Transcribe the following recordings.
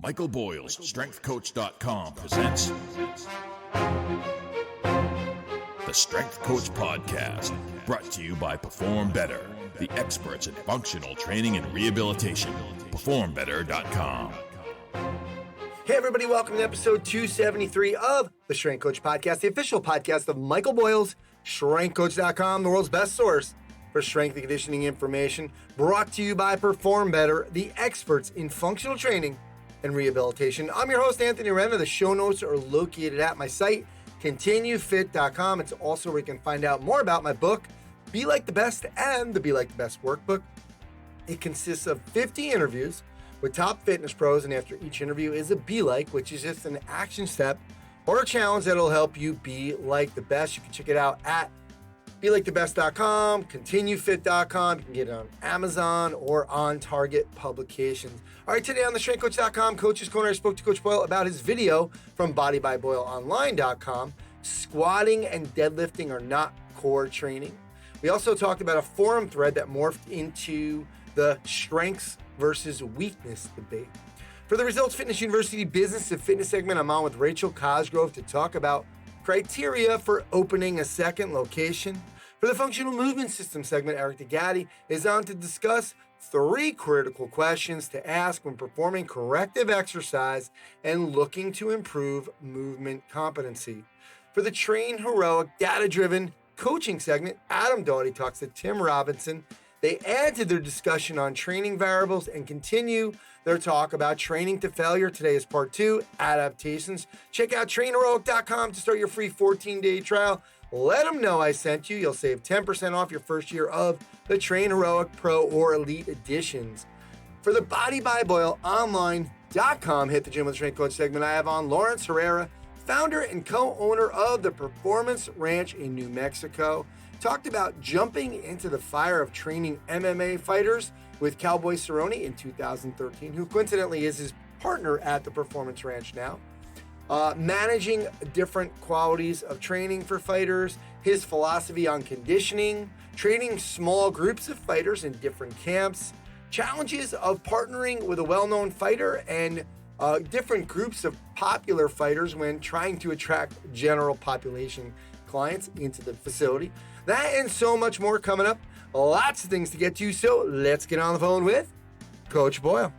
Michael Boyle's StrengthCoach.com presents the Strength Coach Podcast, brought to you by Perform Better, the experts in functional training and rehabilitation. PerformBetter.com. Hey everybody, welcome to episode 273 of the Strength Coach Podcast, the official podcast of Michael Boyle's StrengthCoach.com, the world's best source for strength and conditioning information, brought to you by Perform Better, the experts in functional training and rehabilitation. I'm your host, Anthony Herrera. The show notes are located at my site, ContinueFit.com. It's also where you can find out more about my book, Be Like the Best, and the Be Like the Best workbook. It consists of 50 interviews with top fitness pros, and after each interview is a Be Like, which is just an action step or a challenge that'll help you be like the best. You can check it out at BeLikeTheBest.com, ContinueFit.com. You can get it on Amazon or on Target Publications. All right, today on the StrengthCoach.com Coach's Corner, I spoke to Coach Boyle about his video from BodyByBoyleOnline.com. Squatting and deadlifting are not core training. We also talked about a forum thread that morphed into the strengths versus weakness debate. For the Results Fitness University Business and Fitness segment, I'm on with Rachel Cosgrove to talk about criteria for opening a second location. For the Functional Movement System segment, Eric Dagati is on to discuss 3 critical questions to ask when performing corrective exercise and looking to improve movement competency. For the Train Heroic data-driven coaching segment, Adam Doughty talks to Tim Robinson. They add to their discussion on training variables and continue their talk about training to failure. Today is part 2, adaptations. Check out trainheroic.com to start your free 14-day trial. Let them know I sent you. You'll save 10% off your first year of the Train Heroic Pro or Elite editions. For the BodyByBoyleOnline.com Hit the Gym with the Strength Coach segment, I have on Lawrence Herrera, founder and co-owner of the Performance Ranch in New Mexico. Talked about jumping into the fire of training MMA fighters with Cowboy Cerrone in 2013, who coincidentally is his partner at the Performance Ranch now. Managing different qualities of training for fighters, his philosophy on conditioning, training small groups of fighters in different camps, challenges of partnering with a well-known fighter, and different groups of popular fighters when trying to attract general population clients into the facility. That and so much more coming up. Lots of things to get to, so let's get on the phone with Coach Boyle.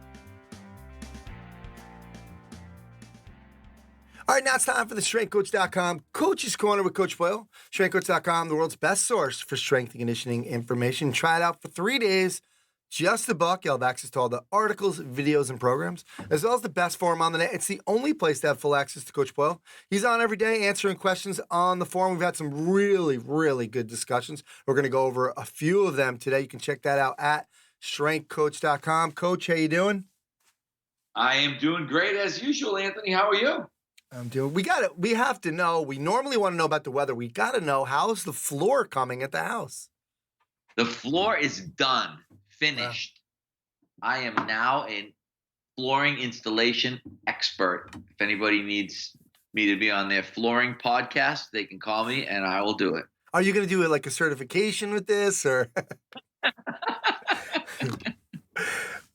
All right, now it's time for the StrengthCoach.com Coach's Corner with Coach Boyle. StrengthCoach.com, the world's best source for strength and conditioning information. Try it out for 3 days. Just $1. You'll have access to all the articles, videos, and programs, as well as the best forum on the net. It's the only place to have full access to Coach Boyle. He's on every day answering questions on the forum. We've had some really, really good discussions. We're going to go over a few of them today. You can check that out at StrengthCoach.com. Coach, how you doing? I am doing great as usual, Anthony. How are you? I'm doing. We have to know. We normally want to know about the weather. We got to know, how's the floor coming at the house? The floor is done. Finished. Wow. I am now a flooring installation expert. If anybody needs me to be on their flooring podcast, they can call me and I will do it. Are you going to do it like a certification with this, or?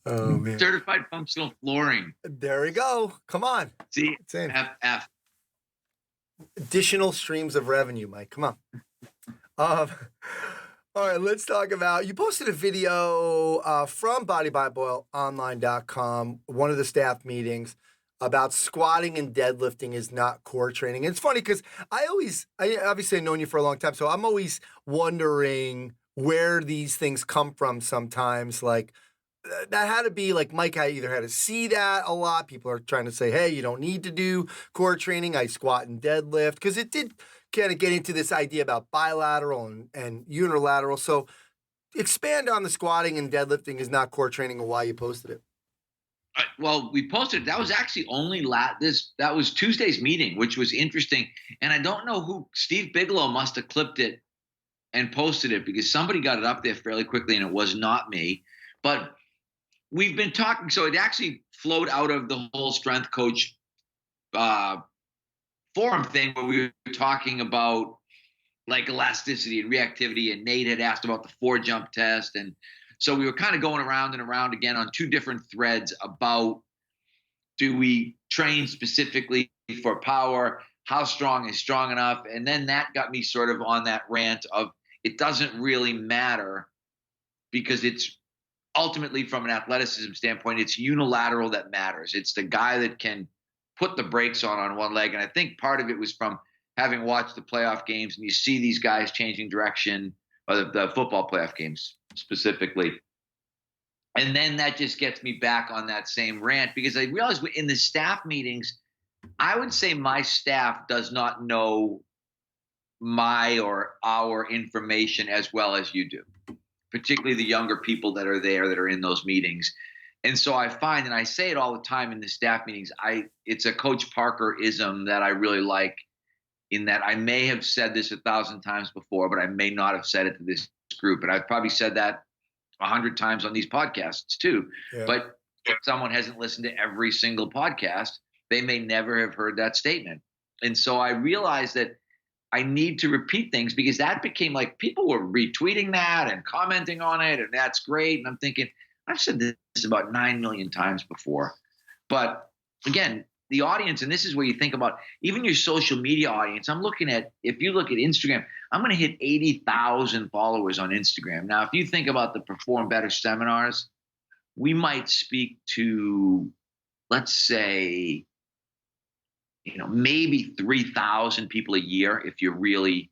Oh man! Certified functional flooring. There we go. Come on. See, it's in. F. Additional streams of revenue, Mike. Come on. All right, let's talk about, you posted a video from BodyByBoyleOnline.com, one of the staff meetings, about squatting and deadlifting is not core training. And it's funny because I obviously I've known you for a long time, so I'm always wondering where these things come from sometimes. Like, that had to be like, Mike, I either had to see that a lot. People are trying to say, hey, you don't need to do core training. I squat and deadlift, because it did kind of get into this idea about bilateral and unilateral. So expand on the squatting and deadlifting is not core training and why you posted it. Well, we posted, that was actually only that was Tuesday's meeting, which was interesting. And I don't know who, Steve Bigelow must have clipped it and posted it, because somebody got it up there fairly quickly and it was not me. But we've been talking, so it actually flowed out of the whole strength coach forum thing, where we were talking about like elasticity and reactivity, and Nate had asked about the 4-jump test, and so we were kind of going around and around again on 2 different threads about Do we train specifically for power? How strong is strong enough? And then that got me sort of on that rant of it doesn't really matter, because it's ultimately, from an athleticism standpoint, it's unilateral that matters. It's the guy that can put the brakes on one leg. And I think part of it was from having watched the playoff games, and you see these guys changing direction, or the football playoff games specifically. And then that just gets me back on that same rant, because I realized in the staff meetings, I would say my staff does not know my or our information as well as you do, particularly the younger people that are there, that are in those meetings. And so I find, and I say it all the time in the staff meetings, it's a Coach Parker-ism that I really like, in that I may have said this 1,000 times before, but I may not have said it to this group. And I've probably said that 100 times on these podcasts too. Yeah. But if someone hasn't listened to every single podcast, they may never have heard that statement. And so I realized that I need to repeat things, because that became like, people were retweeting that and commenting on it, and that's great. And I'm thinking, I've said this about 9 million times before. But again, the audience, and this is where you think about even your social media audience. I'm looking at, if you look at Instagram, I'm going to hit 80,000 followers on Instagram. Now, if you think about the Perform Better seminars, we might speak to, let's say, maybe 3,000 people a year if you really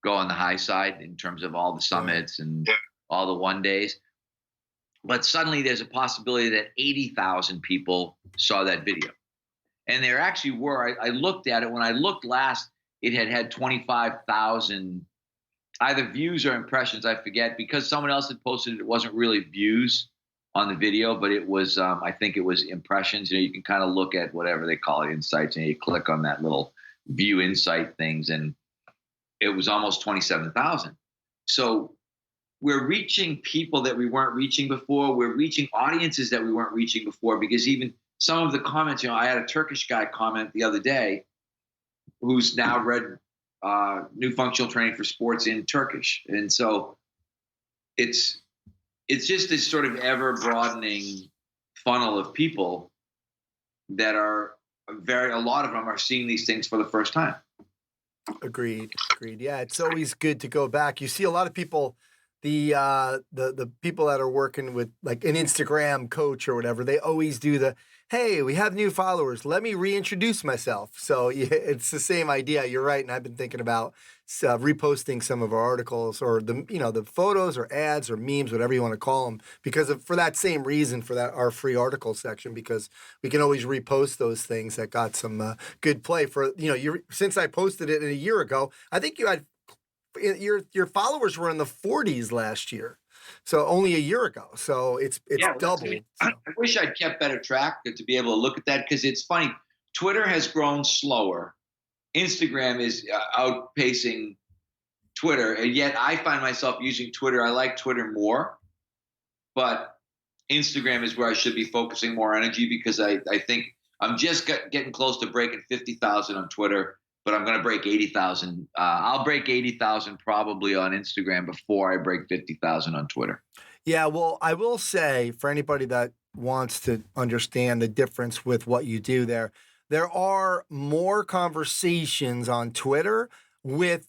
go on the high side in terms of all the summits and all the one days. But suddenly there's a possibility that 80,000 people saw that video. And there actually were. I looked at it. When I looked last, it had 25,000 either views or impressions. I forget, because someone else had posted it. It wasn't really views on the video, but it was, I think it was impressions. You can kind of look at whatever they call it, insights, and you click on that little view insight things, and it was almost 27,000. So we're reaching people that we weren't reaching before. We're reaching audiences that we weren't reaching before, because even some of the comments, I had a Turkish guy comment the other day who's now read New Functional Training for Sports in Turkish. And so it's just this sort of ever broadening funnel of people that are a lot of them are seeing these things for the first time. Agreed. Yeah, it's always good to go back. You see a lot of people, the people that are working with like an Instagram coach or whatever, they always do hey, we have new followers, let me reintroduce myself. So yeah, it's the same idea. You're right. And I've been thinking about reposting some of our articles, or the photos or ads or memes, whatever you want to call them, for that same reason, for our free article section, because we can always repost those things that got some good play. For since I posted it a year ago, I think you had your followers were in the 40s last year. So only a year ago. So it's doubled. I wish I'd kept better track to be able to look at that, because it's funny. Twitter has grown slower. Instagram is outpacing Twitter. And yet I find myself using Twitter. I like Twitter more, but Instagram is where I should be focusing more energy, because I think I'm just getting close to breaking 50,000 on Twitter. But I'm going to break 80,000. I'll break 80,000 probably on Instagram before I break 50,000 on Twitter. Yeah, well, I will say, for anybody that wants to understand the difference with what you do there are more conversations on Twitter with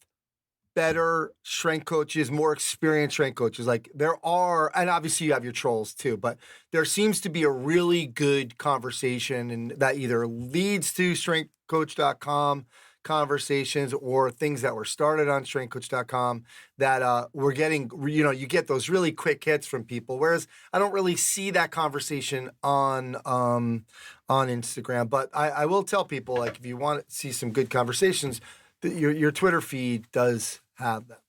better strength coaches, more experienced strength coaches. Like there are, and obviously you have your trolls too, but there seems to be a really good conversation, and that either leads to strengthcoach.com conversations or things that were started on strengthcoach.com that we're getting, you get those really quick hits from people. Whereas I don't really see that conversation on Instagram, but I will tell people, like, if you want to see some good conversations, your Twitter feed does have that.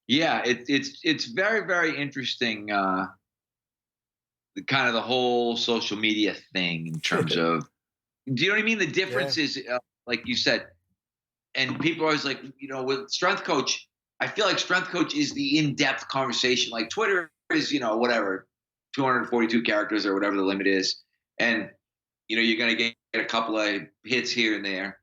Yeah, it's very, very interesting. The kind of the whole social media thing in terms of, do you know what I mean? The difference is, like you said, and people are always like, with Strength Coach, I feel like Strength Coach is the in-depth conversation. Like Twitter is, whatever, 242 characters or whatever the limit is. And, you're going to get a couple of hits here and there.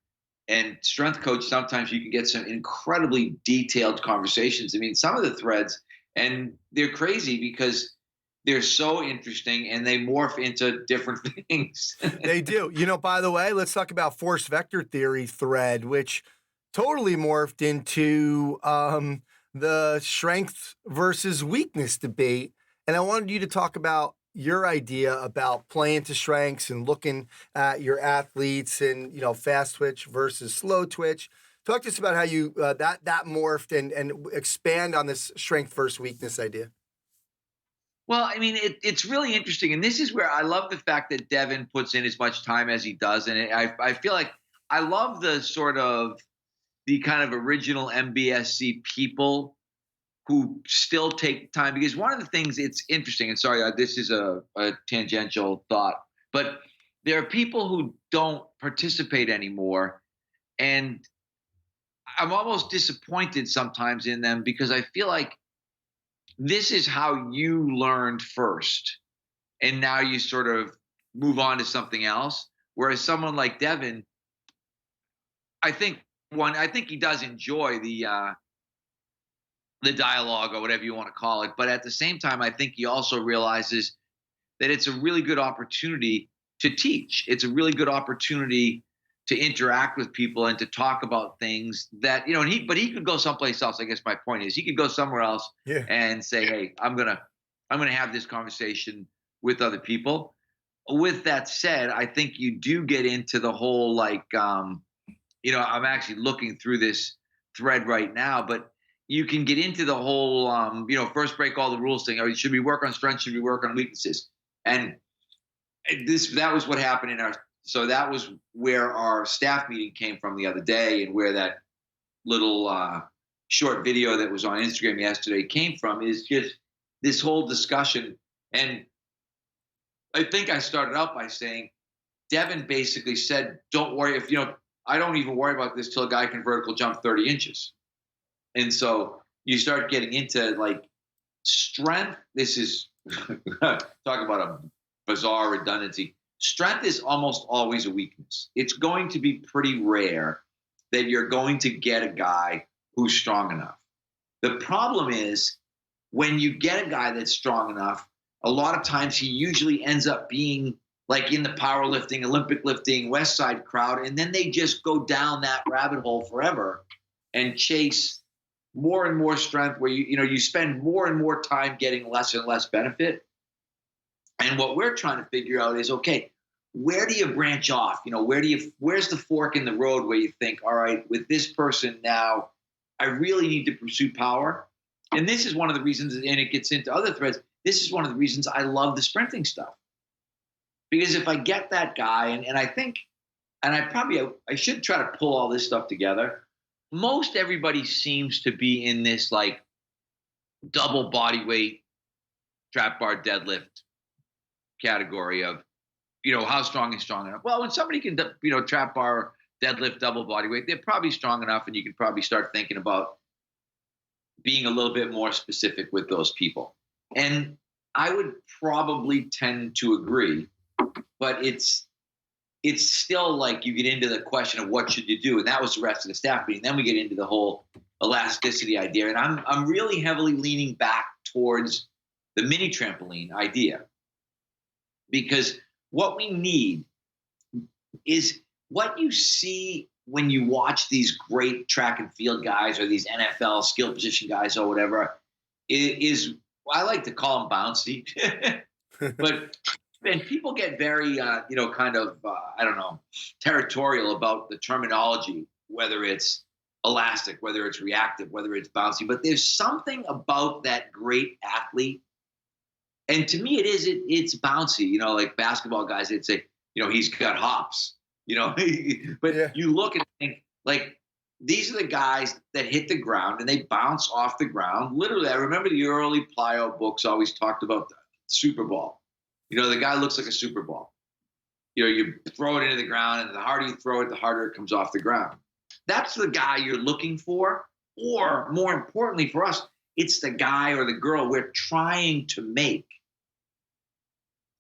And Strength Coach, sometimes you can get some incredibly detailed conversations. I mean, some of the threads, and they're crazy because they're so interesting and they morph into different things. They do. By the way, let's talk about force vector theory thread, which totally morphed into the strength versus weakness debate. And I wanted you to talk about your idea about playing to strengths and looking at your athletes and, fast twitch versus slow twitch. Talk to us about how you that morphed and expand on this strength versus weakness idea. Well, I mean, it's really interesting. And this is where I love the fact that Devin puts in as much time as he does. And I feel like I love the kind of original MBSC people who still take time, because one of the things it's interesting, and sorry, this is a tangential thought, but there are people who don't participate anymore. And I'm almost disappointed sometimes in them, because I feel like this is how you learned first. And now you sort of move on to something else. Whereas someone like Devin, I think he does enjoy the dialogue or whatever you want to call it. But at the same time, I think he also realizes that it's a really good opportunity to teach. It's a really good opportunity to interact with people and to talk about things that, but he could go someplace else. I guess my point is he could go somewhere else and say, hey, I'm going to have this conversation with other people. With that said, I think you do get into the whole, I'm actually looking through this thread right now, but you can get into the whole, first break all the rules thing. Or should we work on strengths? Should we work on weaknesses? And that was what happened so that was where our staff meeting came from the other day, and where that little short video that was on Instagram yesterday came from, is just this whole discussion. And I think I started out by saying, Devin basically said, don't worry I don't even worry about this till a guy can vertical jump 30 inches. And so you start getting into strength. This is talk about a bizarre redundancy. Strength is almost always a weakness. It's going to be pretty rare that you're going to get a guy who's strong enough. The problem is, when you get a guy that's strong enough, a lot of times he usually ends up being in the powerlifting, Olympic lifting, West Side crowd, and then they just go down that rabbit hole forever and chase more and more strength, where you spend more and more time getting less and less benefit. And what we're trying to figure out is, okay, where do you branch off? Where's the fork in the road where you think, all right, with this person now, I really need to pursue power. And this is one of the reasons, and it gets into other threads, this is one of the reasons I love the sprinting stuff. Because if I get that guy, and I think, and I should try to pull all this stuff together. Most everybody seems to be in this double body weight trap bar deadlift category of, how strong is strong enough? Well, when somebody can, trap bar deadlift double body weight, they're probably strong enough, and you can probably start thinking about being a little bit more specific with those people. And I would probably tend to agree, but it's still you get into the question of what should you do, and that was the rest of the staff meeting. Then we get into the whole elasticity idea, and I'm really heavily leaning back towards the mini trampoline idea, because what we need is what you see when you watch these great track and field guys, or these NFL skill position guys or whatever, is I like to call them bouncy, but. And people get very, I don't know, territorial about the terminology, whether it's elastic, whether it's reactive, whether it's bouncy. But there's something about that great athlete. And to me, it's bouncy. Like basketball guys, they'd say, he's got hops, But yeah. You look and think, these are the guys that hit the ground and they bounce off the ground. Literally, I remember the early plyo books always talked about the Super Ball. The guy looks like a Super Ball. You throw it into the ground, and the harder you throw it, the harder it comes off the ground. That's the guy you're looking for. Or more importantly for us, it's the guy or the girl we're trying to make.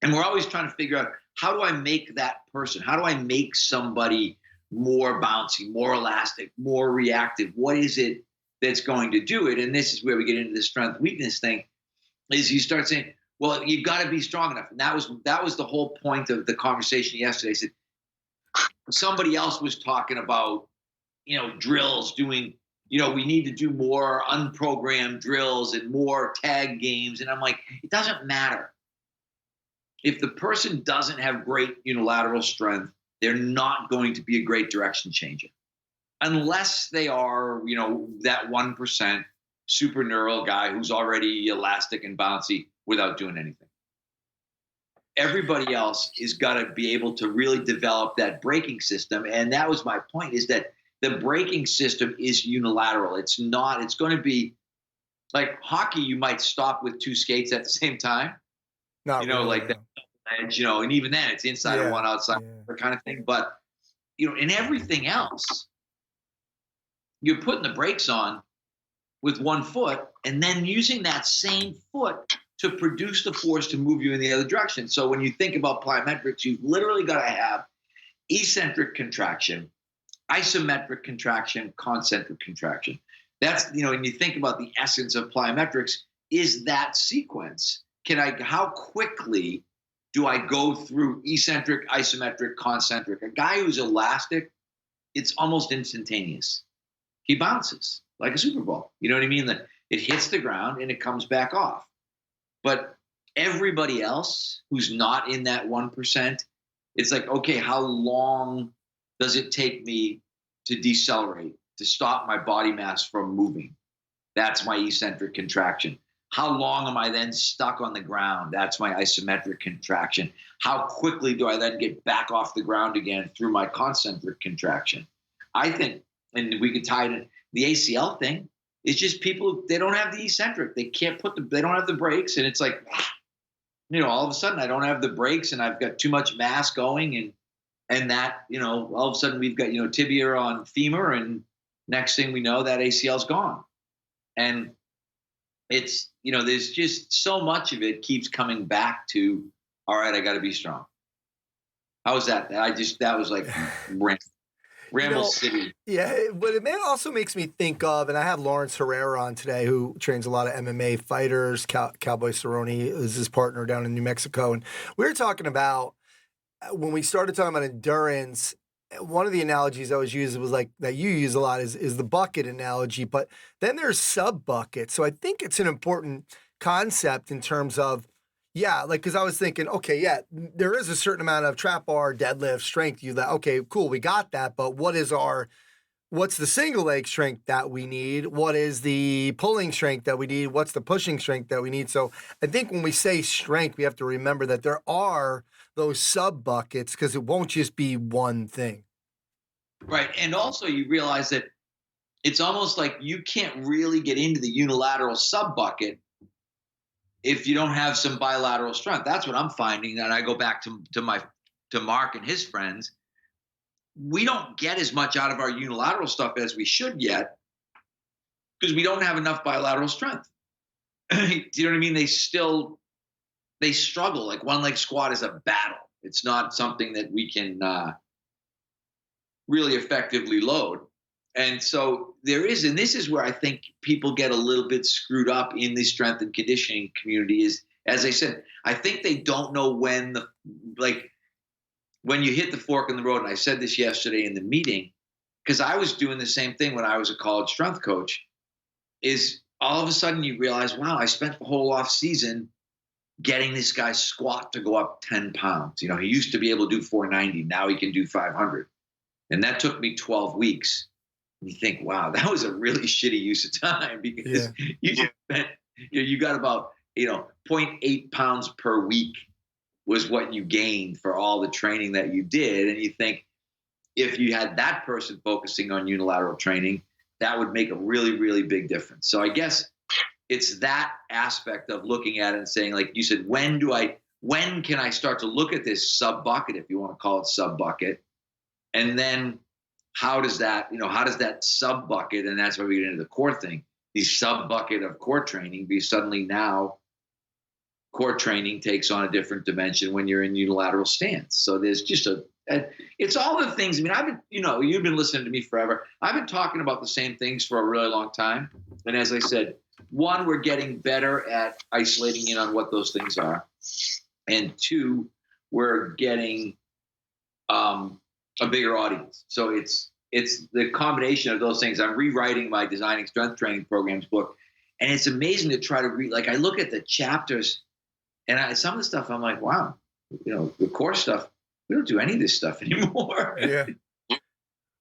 And we're always trying to figure out, how do I make that person? How do I make somebody more bouncy, more elastic, more reactive? What is it that's going to do it? And this is where we get into the strength weakness thing, is you start saying, Well, you've got to be strong enough. And that was the whole point of the conversation yesterday. I said, somebody else was talking about, drills, doing, we need to do more unprogrammed drills and more tag games. And I'm like, it doesn't matter. If the person doesn't have great unilateral strength, they're not going to be a great direction changer. Unless they are, that 1% super neural guy who's already elastic and bouncy without doing anything. Everybody else is got to be able to really develop that braking system. And that was my point, is that the braking system is unilateral. It's going to be like hockey. You might stop with 2 skates at the same time, Not really, like that edge, and even then it's inside or one outside kind of thing. But, in everything else, you're putting the brakes on with 1 foot and then using that same foot to produce the force to move you in the other direction. So when you think about plyometrics, you've literally got to have eccentric contraction, isometric contraction, concentric contraction. That's, when you think about the essence of plyometrics, is that sequence. How quickly do I go through eccentric, isometric, concentric? A guy who's elastic, it's almost instantaneous. He bounces like a Super Bowl. You know what I mean? That it hits the ground and it comes back off. But everybody else who's not in that 1%, it's like, okay, how long does it take me to decelerate, to stop my body mass from moving? That's my eccentric contraction. How long am I then stuck on the ground? That's my isometric contraction. How quickly do I then get back off the ground again through my concentric contraction? I think, and we could tie it in, the ACL thing is just people, they don't have the eccentric. They can't they don't have the brakes. And it's like, all of a sudden I don't have the brakes and I've got too much mass going. And that, all of a sudden we've got, tibia on femur, and next thing we know, that ACL's gone. And it's, there's just so much of it keeps coming back to, all right, I got to be strong. How was that? That was like Ramble City. Yeah, but it also makes me think of, and I have Lawrence Herrera on today, who trains a lot of MMA fighters. Cowboy Cerrone is his partner down in New Mexico. And we were talking about, when we started talking about endurance, one of the analogies I was using was like, that you use a lot, is the bucket analogy, but then there's sub buckets. So I think it's an important concept in terms of, because I was thinking, okay, there is a certain amount of trap bar, deadlift, strength. Okay, cool, we got that, but what's the single leg strength that we need? What is the pulling strength that we need? What's the pushing strength that we need? So I think when we say strength, we have to remember that there are those sub buckets, because it won't just be one thing. Right. And also you realize that it's almost like you can't really get into the unilateral sub bucket if you don't have some bilateral strength. That's what I'm finding. And I go back to Mark and his friends. We don't get as much out of our unilateral stuff as we should yet, because we don't have enough bilateral strength. Do you know what I mean? They struggle. Like one leg squat is a battle. It's not something that we can really effectively load. And so there is, and this is where I think people get a little bit screwed up in the strength and conditioning community, is, as I said, I think they don't know when when you hit the fork in the road. And I said this yesterday in the meeting, because I was doing the same thing when I was a college strength coach, is all of a sudden you realize, wow, I spent the whole off season getting this guy's squat to go up 10 pounds. He used to be able to do 490. Now he can do 500. And that took me 12 weeks. And you think, wow, that was a really shitty use of time, because you got about, 0.8 pounds per week was what you gained for all the training that you did. And you think, if you had that person focusing on unilateral training, that would make a really, really big difference. So I guess it's that aspect of looking at it and saying, like you said, when can I start to look at this sub bucket, if you want to call it sub bucket? And then how does that sub bucket, and that's why we get into the core thing, the sub bucket of core training, because suddenly now core training takes on a different dimension when you're in unilateral stance. So there's just it's all the things. I mean, I've been, you've been listening to me forever. I've been talking about the same things for a really long time. And as I said, one, we're getting better at isolating in on what those things are. And two, we're getting a bigger audience. So it's the combination of those things. I'm rewriting my Designing Strength Training Programs book, and it's amazing to try to read. Like, I look at the chapters, and some of the stuff I'm like, wow, the core stuff, we don't do any of this stuff anymore. Yeah.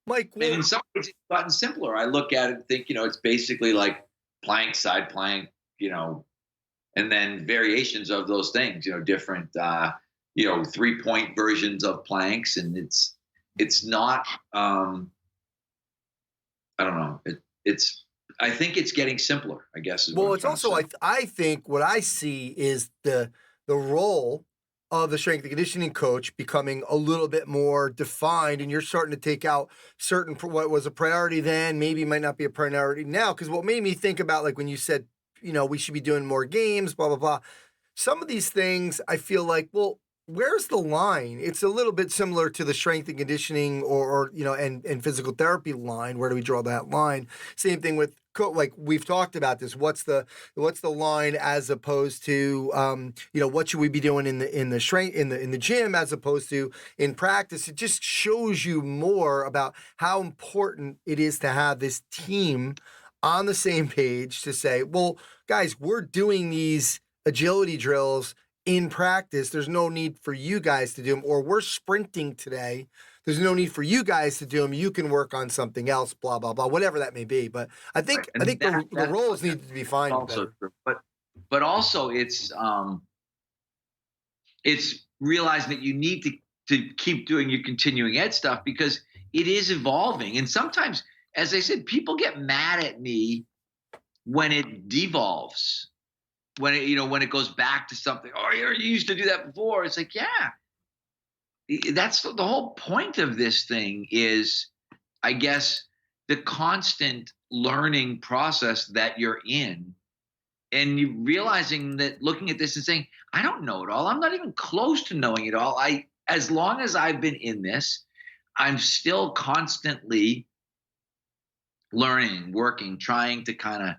Mike, and in some ways it's gotten simpler. I look at it and think, it's basically like plank, side plank, and then variations of those things, different, 3-point versions of planks. And it's not, I don't know. I think it's getting simpler, I guess. Well, it's also, I think what I see is the role of the strength and conditioning coach becoming a little bit more defined, and you're starting to take out certain, what was a priority then, maybe might not be a priority now. Because what made me think about, like, when you said, we should be doing more games, blah, blah, blah. Some of these things, I feel like, well, where's the line? It's a little bit similar to the strength and conditioning or and physical therapy line. Where do we draw that line? Same thing with, like, we've talked about this. What's the line as opposed to what should we be doing in the strength in the gym as opposed to in practice? It just shows you more about how important it is to have this team on the same page to say, well, guys, we're doing these agility drills in practice. There's no need for you guys to do them, or we're sprinting today. There's no need for you guys to do them. You can work on something else, blah, blah, blah, whatever that may be. But I think the roles need to be defined also better. But also it's realizing that you need to keep doing your continuing ed stuff because it is evolving. And sometimes, as I said, people get mad at me when it devolves. When it goes back to something, you used to do that before. It's like, yeah, that's the whole point of this thing is, I guess, the constant learning process that you're in, and you realizing that, looking at this and saying, I don't know it all. I'm not even close to knowing it all. As long as I've been in this, I'm still constantly learning, working, trying to kind of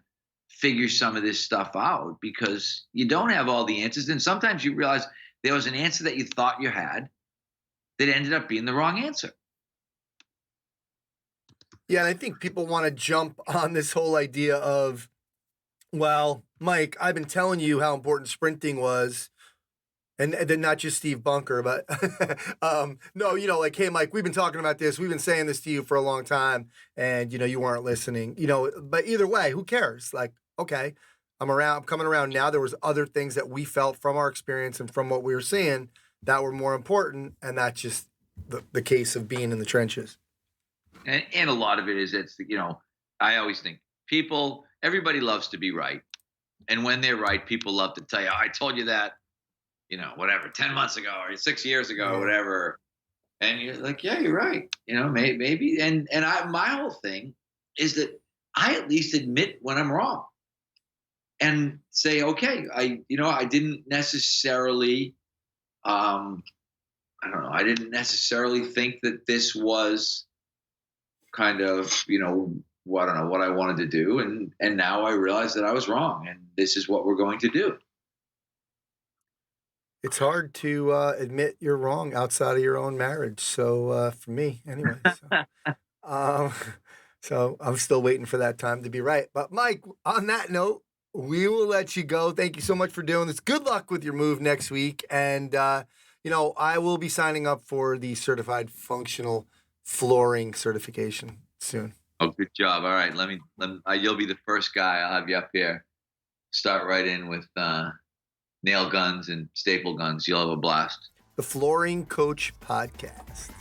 figure some of this stuff out because you don't have all the answers. And sometimes you realize there was an answer that you thought you had that ended up being the wrong answer. Yeah, and I think people want to jump on this whole idea of, well, Mike, I've been telling you how important sprinting was, and then not just Steve Bunker, but no, like, hey, Mike, we've been talking about this. We've been saying this to you for a long time, and, you weren't listening, but either way, who cares? Like, okay, I'm coming around now. There was other things that we felt from our experience and from what we were seeing that were more important, and that's just the case of being in the trenches. And a lot of it is I always think everybody loves to be right. And when they're right, people love to tell you, I told you that, whatever, 10 months ago or 6 years ago, or whatever. And you're like, yeah, you're right. Maybe. And my whole thing is that I at least admit when I'm wrong and say, okay, I didn't necessarily, I didn't necessarily think that this was kind of, what I wanted to do. And now I realize that I was wrong and this is what we're going to do. It's hard to admit you're wrong outside of your own marriage. So for me, anyway. So I'm still waiting for that time to be right. But Mike, on that note, we will let you go. Thank you so much for doing this. Good luck with your move next week. And, I will be signing up for the Certified Functional Flooring certification soon. Oh, good job. All right. You'll be the first guy. I'll have you up here. Start right in with nail guns and staple guns. You'll have a blast. The Flooring Coach Podcast.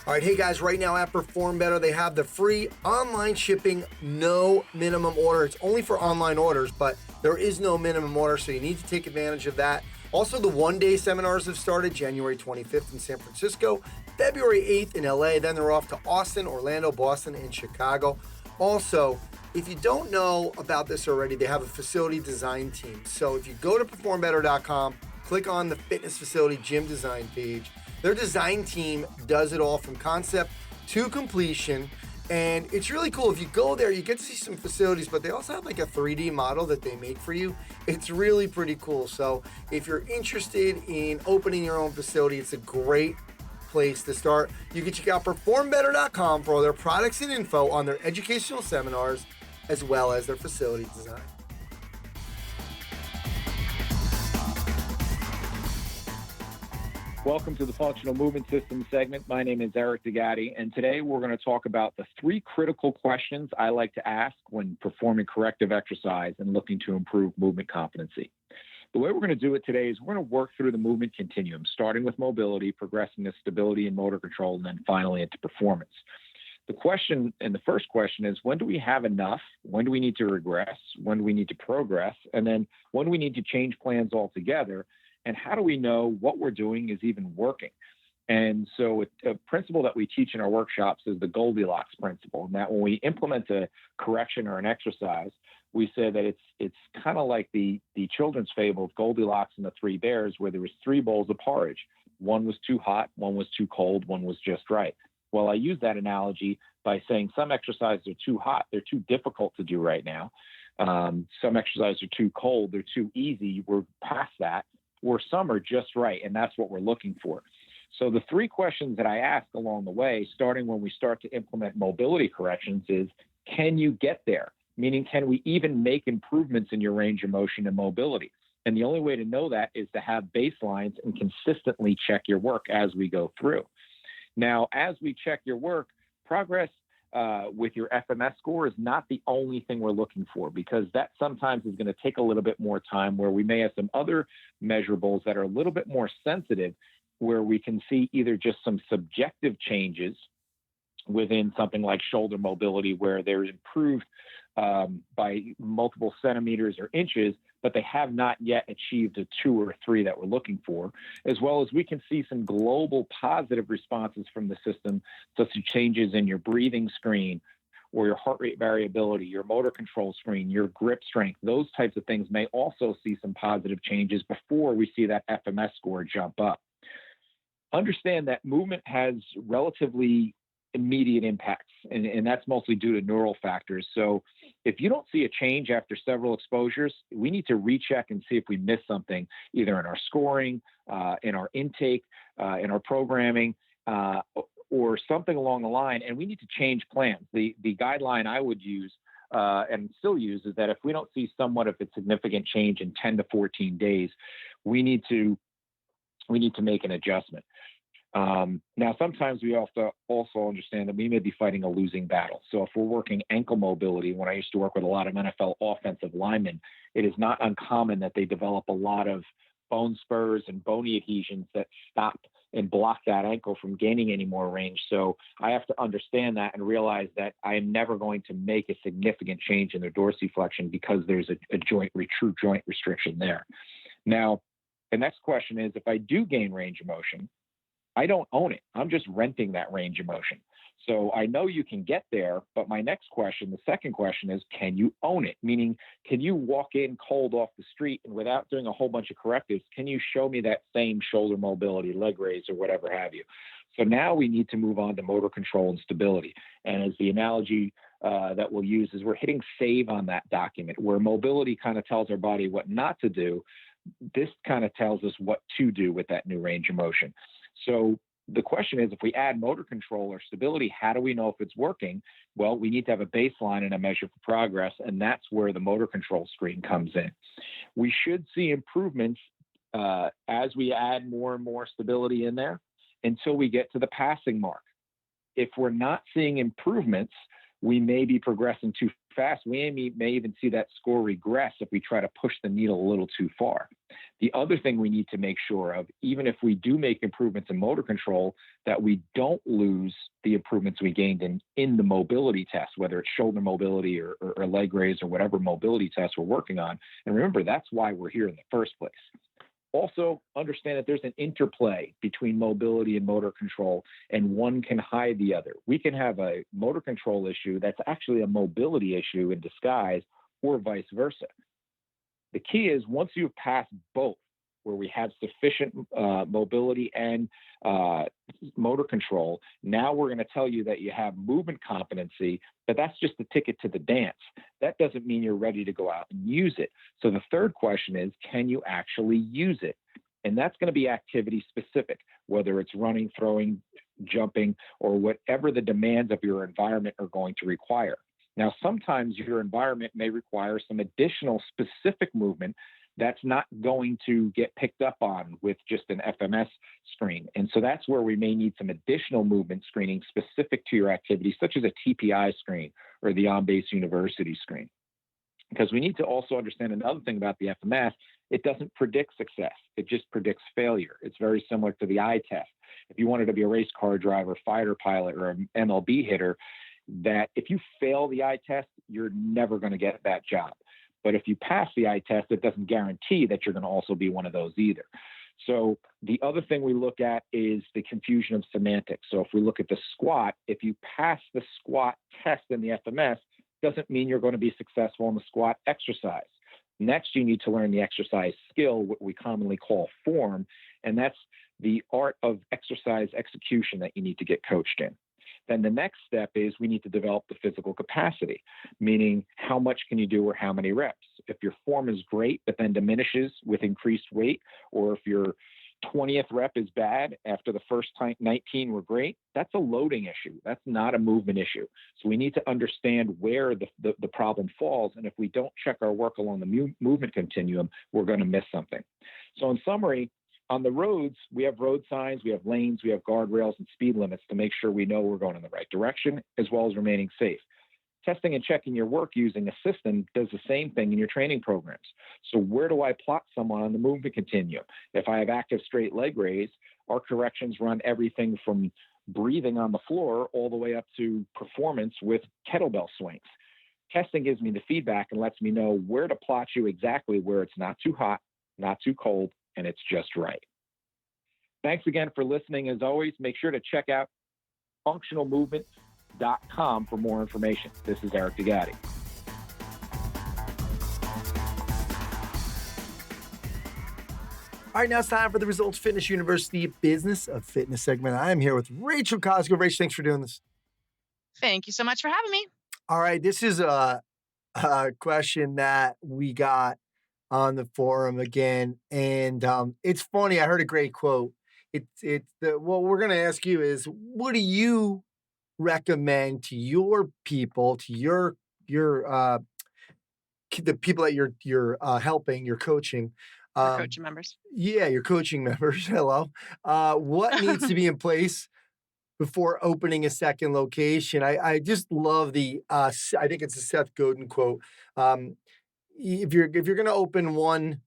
All right, hey guys, right now at Perform Better, they have the free online shipping, no minimum order. It's only for online orders, but there is no minimum order, so you need to take advantage of that. Also, the one-day seminars have started January 25th in San Francisco, February 8th in LA, then they're off to Austin, Orlando, Boston, and Chicago. Also, if you don't know about this already, they have a facility design team. So if you go to performbetter.com, click on the fitness facility gym design page. Their design team does it all from concept to completion. And it's really cool. If you go there, you get to see some facilities, but they also have like a 3D model that they make for you. It's really pretty cool. So if you're interested in opening your own facility, it's a great place to start. You can check out performbetter.com for all their products and info on their educational seminars, as well as their facility design. Welcome to the Functional Movement System segment. My name is Eric Dagati, and today we're going to talk about the 3 critical questions I like to ask when performing corrective exercise and looking to improve movement competency. The way we're going to do it today is we're going to work through the movement continuum, starting with mobility, progressing to stability and motor control, and then finally into performance. The first question is, when do we have enough? When do we need to regress? When do we need to progress? And then when do we need to change plans altogether? And how do we know what we're doing is even working? And so a principle that we teach in our workshops is the Goldilocks Principle. And that when we implement a correction or an exercise, we say that it's kind of like the children's fable of Goldilocks and the 3 bears, where there was 3 bowls of porridge. One was too hot, one was too cold, one was just right. Well, I use that analogy by saying some exercises are too hot. They're too difficult to do right now. Some exercises are too cold. They're too easy. We're past that. Or some are just right, and that's what we're looking for. So the 3 questions that I ask along the way, starting when we start to implement mobility corrections, is, can you get there? Meaning, can we even make improvements in your range of motion and mobility? And the only way to know that is to have baselines and consistently check your work as we go through. Now, as we check your work, progress with your FMS score is not the only thing we're looking for, because that sometimes is going to take a little bit more time, where we may have some other measurables that are a little bit more sensitive, where we can see either just some subjective changes within something like shoulder mobility, where they're improved by multiple centimeters or inches, but they have not yet achieved a 2 or 3 that we're looking for, as well as we can see some global positive responses from the system, such as changes in your breathing screen or your heart rate variability, your motor control screen, your grip strength. Those types of things may also see some positive changes before we see that FMS score jump up. Understand that movement has relatively immediate impacts, and that's mostly due to neural factors. So if you don't see a change after several exposures, we need to recheck and see if we missed something, either in our scoring, in our intake, in our programming, or something along the line, and we need to change plans. The guideline I would use and still use is that if we don't see somewhat of a significant change in 10 to 14 days, we need to make an adjustment. Now, sometimes we also understand that we may be fighting a losing battle. So if we're working ankle mobility, when I used to work with a lot of NFL offensive linemen, it is not uncommon that they develop a lot of bone spurs and bony adhesions that stop and block that ankle from gaining any more range. So I have to understand that and realize that I am never going to make a significant change in their dorsiflexion because there's a true joint restriction there. Now, the next question is, if I do gain range of motion, I don't own it. I'm just renting that range of motion. So I know you can get there, but my next question, the second question is, can you own it? Meaning, can you walk in cold off the street and without doing a whole bunch of correctives, can you show me that same shoulder mobility, leg raise, or whatever have you? So now we need to move on to motor control and stability. And as the analogy that we'll use is, we're hitting save on that document, where mobility kind of tells our body what not to do. This kind of tells us what to do with that new range of motion. So the question is, if we add motor control or stability, how do we know if it's working? Well, we need to have a baseline and a measure for progress, and that's where the motor control screen comes in. We should see improvements as we add more and more stability in there until we get to the passing mark. If we're not seeing improvements, we may be progressing too fast. We may even see that score regress if we try to push the needle a little too far. The other thing we need to make sure of, even if we do make improvements in motor control, that we don't lose the improvements we gained in the mobility test, whether it's shoulder mobility or leg raise or whatever mobility test we're working on. And remember, that's why we're here in the first place. Also, understand that there's an interplay between mobility and motor control, and one can hide the other. We can have a motor control issue that's actually a mobility issue in disguise, or vice versa. The key is, once you've passed both, where we have sufficient mobility and motor control. Now we're going to tell you that you have movement competency, but that's just the ticket to the dance. That doesn't mean you're ready to go out and use it. So the third question is, can you actually use it? And that's going to be activity specific, whether it's running, throwing, jumping, or whatever the demands of your environment are going to require. Now, sometimes your environment may require some additional specific movement that's not going to get picked up on with just an FMS screen. And so that's where we may need some additional movement screening specific to your activity, such as a TPI screen or the on-base university screen. Because we need to also understand another thing about the FMS, it doesn't predict success. It just predicts failure. It's very similar to the eye test. If you wanted to be a race car driver, fighter pilot, or an MLB hitter, that if you fail the eye test, you're never going to get that job. But if you pass the eye test, it doesn't guarantee that you're going to also be one of those either. So the other thing we look at is the confusion of semantics. So if we look at the squat, if you pass the squat test in the FMS, doesn't mean you're going to be successful in the squat exercise. Next, you need to learn the exercise skill, what we commonly call form, and that's the art of exercise execution that you need to get coached in. Then the next step is we need to develop the physical capacity, meaning how much can you do or how many reps. If your form is great, but then diminishes with increased weight, or if your 20th rep is bad after the first 19 were great, that's a loading issue. That's not a movement issue. So we need to understand where the problem falls. And if we don't check our work along the movement continuum, we're going to miss something. So in summary, on the roads, we have road signs, we have lanes, we have guardrails and speed limits to make sure we know we're going in the right direction, as well as remaining safe. Testing and checking your work using a system does the same thing in your training programs. So where do I plot someone on the movement continuum? If I have active straight leg raise, our corrections run everything from breathing on the floor all the way up to performance with kettlebell swings. Testing gives me the feedback and lets me know where to plot you exactly where it's not too hot, not too cold, and it's just right. Thanks again for listening. As always, make sure to check out functionalmovement.com for more information. This is Eric Dagati. All right, now it's time for the Results Fitness University Business of Fitness segment. I am here with Rachel Cosgrove. Rachel, thanks for doing this. Thank you so much for having me. All right, this is a question that we got on the forum again, and it's funny. I heard a great quote. What we're going to ask you is, what do you recommend to your people, to your the people that you're helping, you're coaching? Your coaching members. Yeah, your coaching members. Hello. What needs to be in place before opening a second location? I just love the I think it's a Seth Godin quote. If you're going to open one,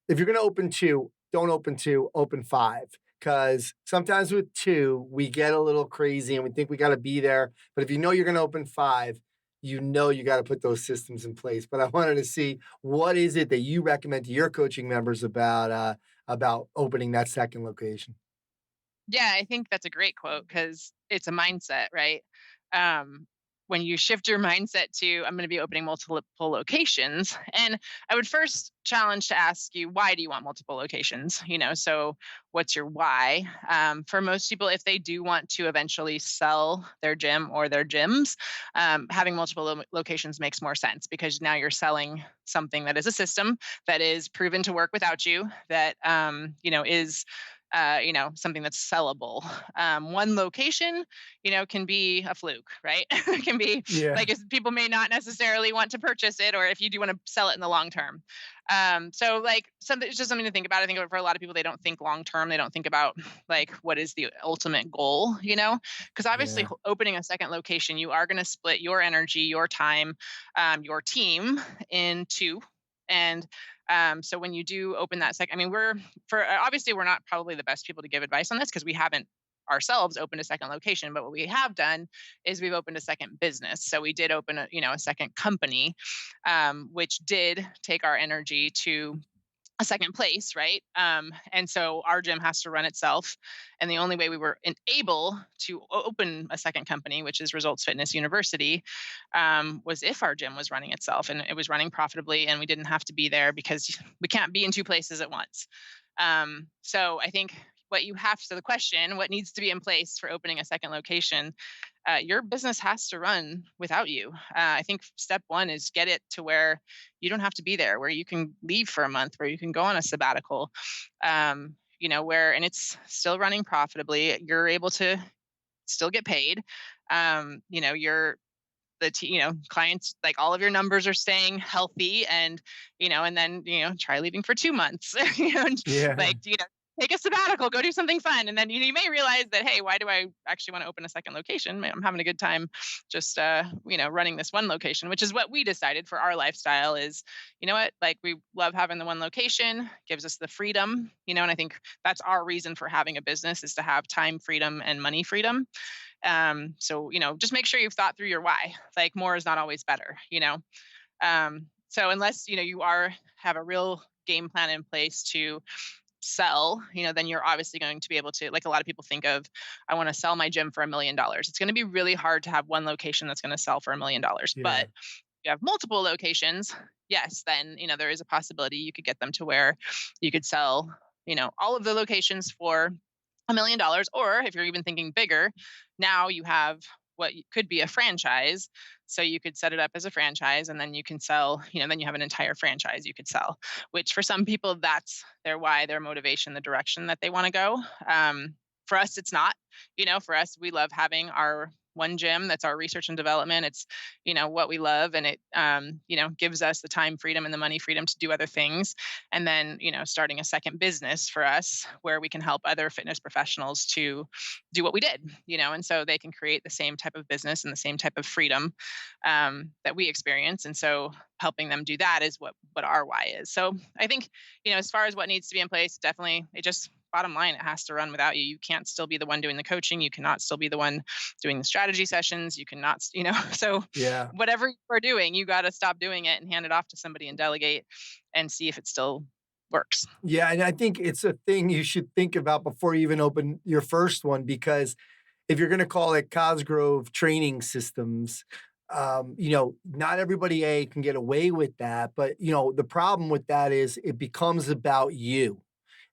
if you're going to open two, don't open two, open five. Because sometimes with two, we get a little crazy and we think we got to be there. But if you know you're going to open five, you know you got to put those systems in place. But I wanted to see, what is it that you recommend to your coaching members about opening that second location? Yeah, I think that's a great quote because it's a mindset, right? When you shift your mindset to, I'm going to be opening multiple locations. And I would first challenge to ask you, why do you want multiple locations? So what's your why? For most people, if they do want to eventually sell their gym or their gyms, having multiple locations makes more sense because now you're selling something that is a system that is proven to work without you, that, is something that's sellable. One location, can be a fluke, right? It can be like, people may not necessarily want to purchase it, or if you do want to sell it in the long term. So like it's just something to think about. I think for a lot of people, they don't think long term. They don't think about like, what is the ultimate goal, because obviously opening a second location, you are going to split your energy, your time, your team into. And so when you do open that second, we're not probably the best people to give advice on this because we haven't ourselves opened a second location, but what we have done is we've opened a second business. So we did open a second company, which did take our energy to a second place, right? And so our gym has to run itself. And the only way we were able to open a second company, which is Results Fitness University, was if our gym was running itself and it was running profitably and we didn't have to be there because we can't be in two places at once. So I think so the question, what needs to be in place for opening a second location? Your business has to run without you. I think step one is get it to where you don't have to be there, where you can leave for a month, where you can go on a sabbatical, and it's still running profitably. You're able to still get paid. You're clients, like all of your numbers are staying healthy, and then try leaving for 2 months, Yeah. take a sabbatical, go do something fun, and then you may realize that, hey, why do I actually want to open a second location? I'm having a good time just running this one location, which is what we decided for our lifestyle. Is like we love having the one location, gives us the freedom, and I think that's our reason for having a business, is to have time freedom and money freedom. So just make sure you've thought through your why. Like, more is not always better. So unless you have a real game plan in place to sell, then you're obviously going to be able to, like a lot of people think of, I want to sell my gym for $1 million. It's going to be really hard to have one location that's going to sell for $1 million. Yeah. But you have multiple locations, yes, then there is a possibility you could get them to where you could sell all of the locations for $1 million. Or if you're even thinking bigger, now you have what could be a franchise. So you could set it up as a franchise, and then you can sell, then you have an entire franchise you could sell, which for some people, that's their why, their motivation, the direction that they want to go. For us, it's not. For us, we love having our one gym. That's our research and development. It's what we love, and it gives us the time freedom and the money freedom to do other things. And then starting a second business for us, where we can help other fitness professionals to do what we did, and so they can create the same type of business and the same type of freedom that we experience. And so helping them do that is what our why is. So I think as far as what needs to be in place, definitely, it just, bottom line, it has to run without you. You can't still be the one doing the coaching. You cannot still be the one doing the strategy sessions. You cannot, so Yeah. whatever you're doing, you got to stop doing it and hand it off to somebody and delegate and see if it still works. Yeah. And I think it's a thing you should think about before you even open your first one, because if you're going to call it Cosgrove Training Systems, not everybody can get away with that. But, the problem with that is it becomes about you.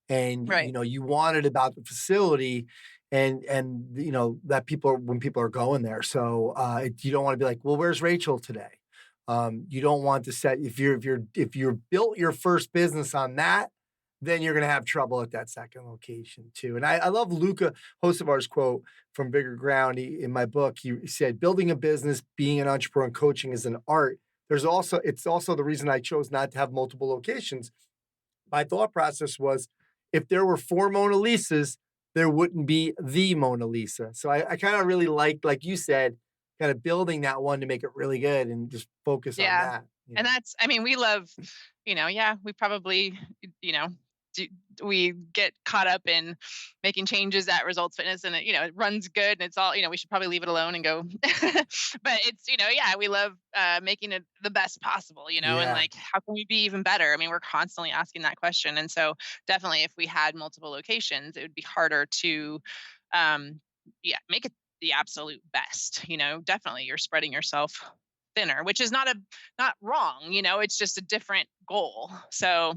And, Right. You want it about the facility and that when people are going there. So you don't want to be like, well, where's Rachel today? You don't want to set, if you're built your first business on that, then you're going to have trouble at that second location too. And I love Luca Hocevar's quote from Bigger Ground. In my book, he said, building a business, being an entrepreneur, and coaching is an art. It's also the reason I chose not to have multiple locations. My thought process was, if there were 4 Mona Lisas, there wouldn't be the Mona Lisa. So I kind of really liked, like you said, kind of building that one to make it really good and just focus on that. And that's, we love, we probably, we get caught up in making changes at Results Fitness, and it runs good, and it's all, we should probably leave it alone and go. But it's, we love making it the best possible, and like, how can we be even better? We're constantly asking that question. And so definitely, if we had multiple locations, it would be harder to, make it the absolute best. Definitely you're spreading yourself thinner, which is not wrong. It's just a different goal. So,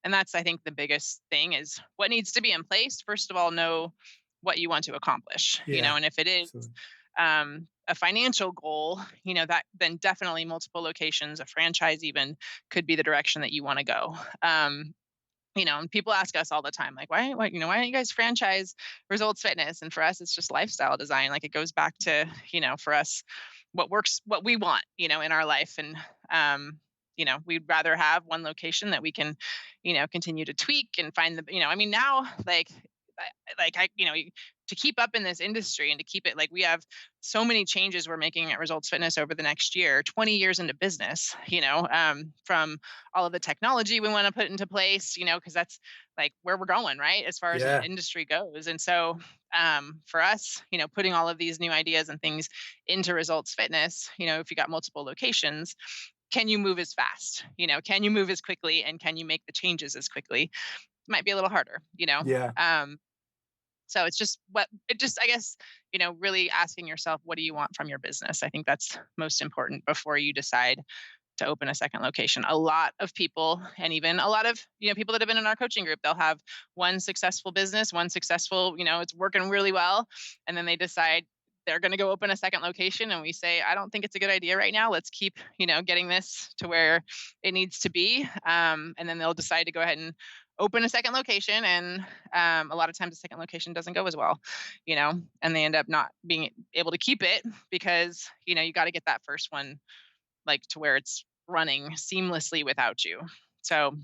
and that's, I think, the biggest thing is what needs to be in place. First of all, know what you want to accomplish, and if it is a financial goal, that then definitely multiple locations, a franchise even, could be the direction that you want to go. And people ask us all the time, like, why don't you guys franchise Results Fitness? And for us, it's just lifestyle design. Like, it goes back to, for us, what works, what we want, in our life. And, we'd rather have one location that we can, continue to tweak and find the, now, to keep up in this industry and to keep it, like, we have so many changes we're making at Results Fitness over the next year, 20 years into business, from all of the technology we want to put into place, because that's like where we're going, right, as far as the industry goes. And so for us, putting all of these new ideas and things into Results Fitness, if you got multiple locations, can you move as fast? Can you move as quickly, and can you make the changes as quickly? It might be a little harder, so it's just I guess, really asking yourself, what do you want from your business? I think that's most important before you decide to open a second location. A lot of people, and even a lot of, people that have been in our coaching group, they'll have one successful business, one successful, it's working really well. And then they decide they're going to go open a second location. And we say, I don't think it's a good idea right now. Let's keep, getting this to where it needs to be. And then they'll decide to go ahead and open a second location. And a lot of times the second location doesn't go as well, and they end up not being able to keep it because, you got to get that first one like to where it's running seamlessly without you. So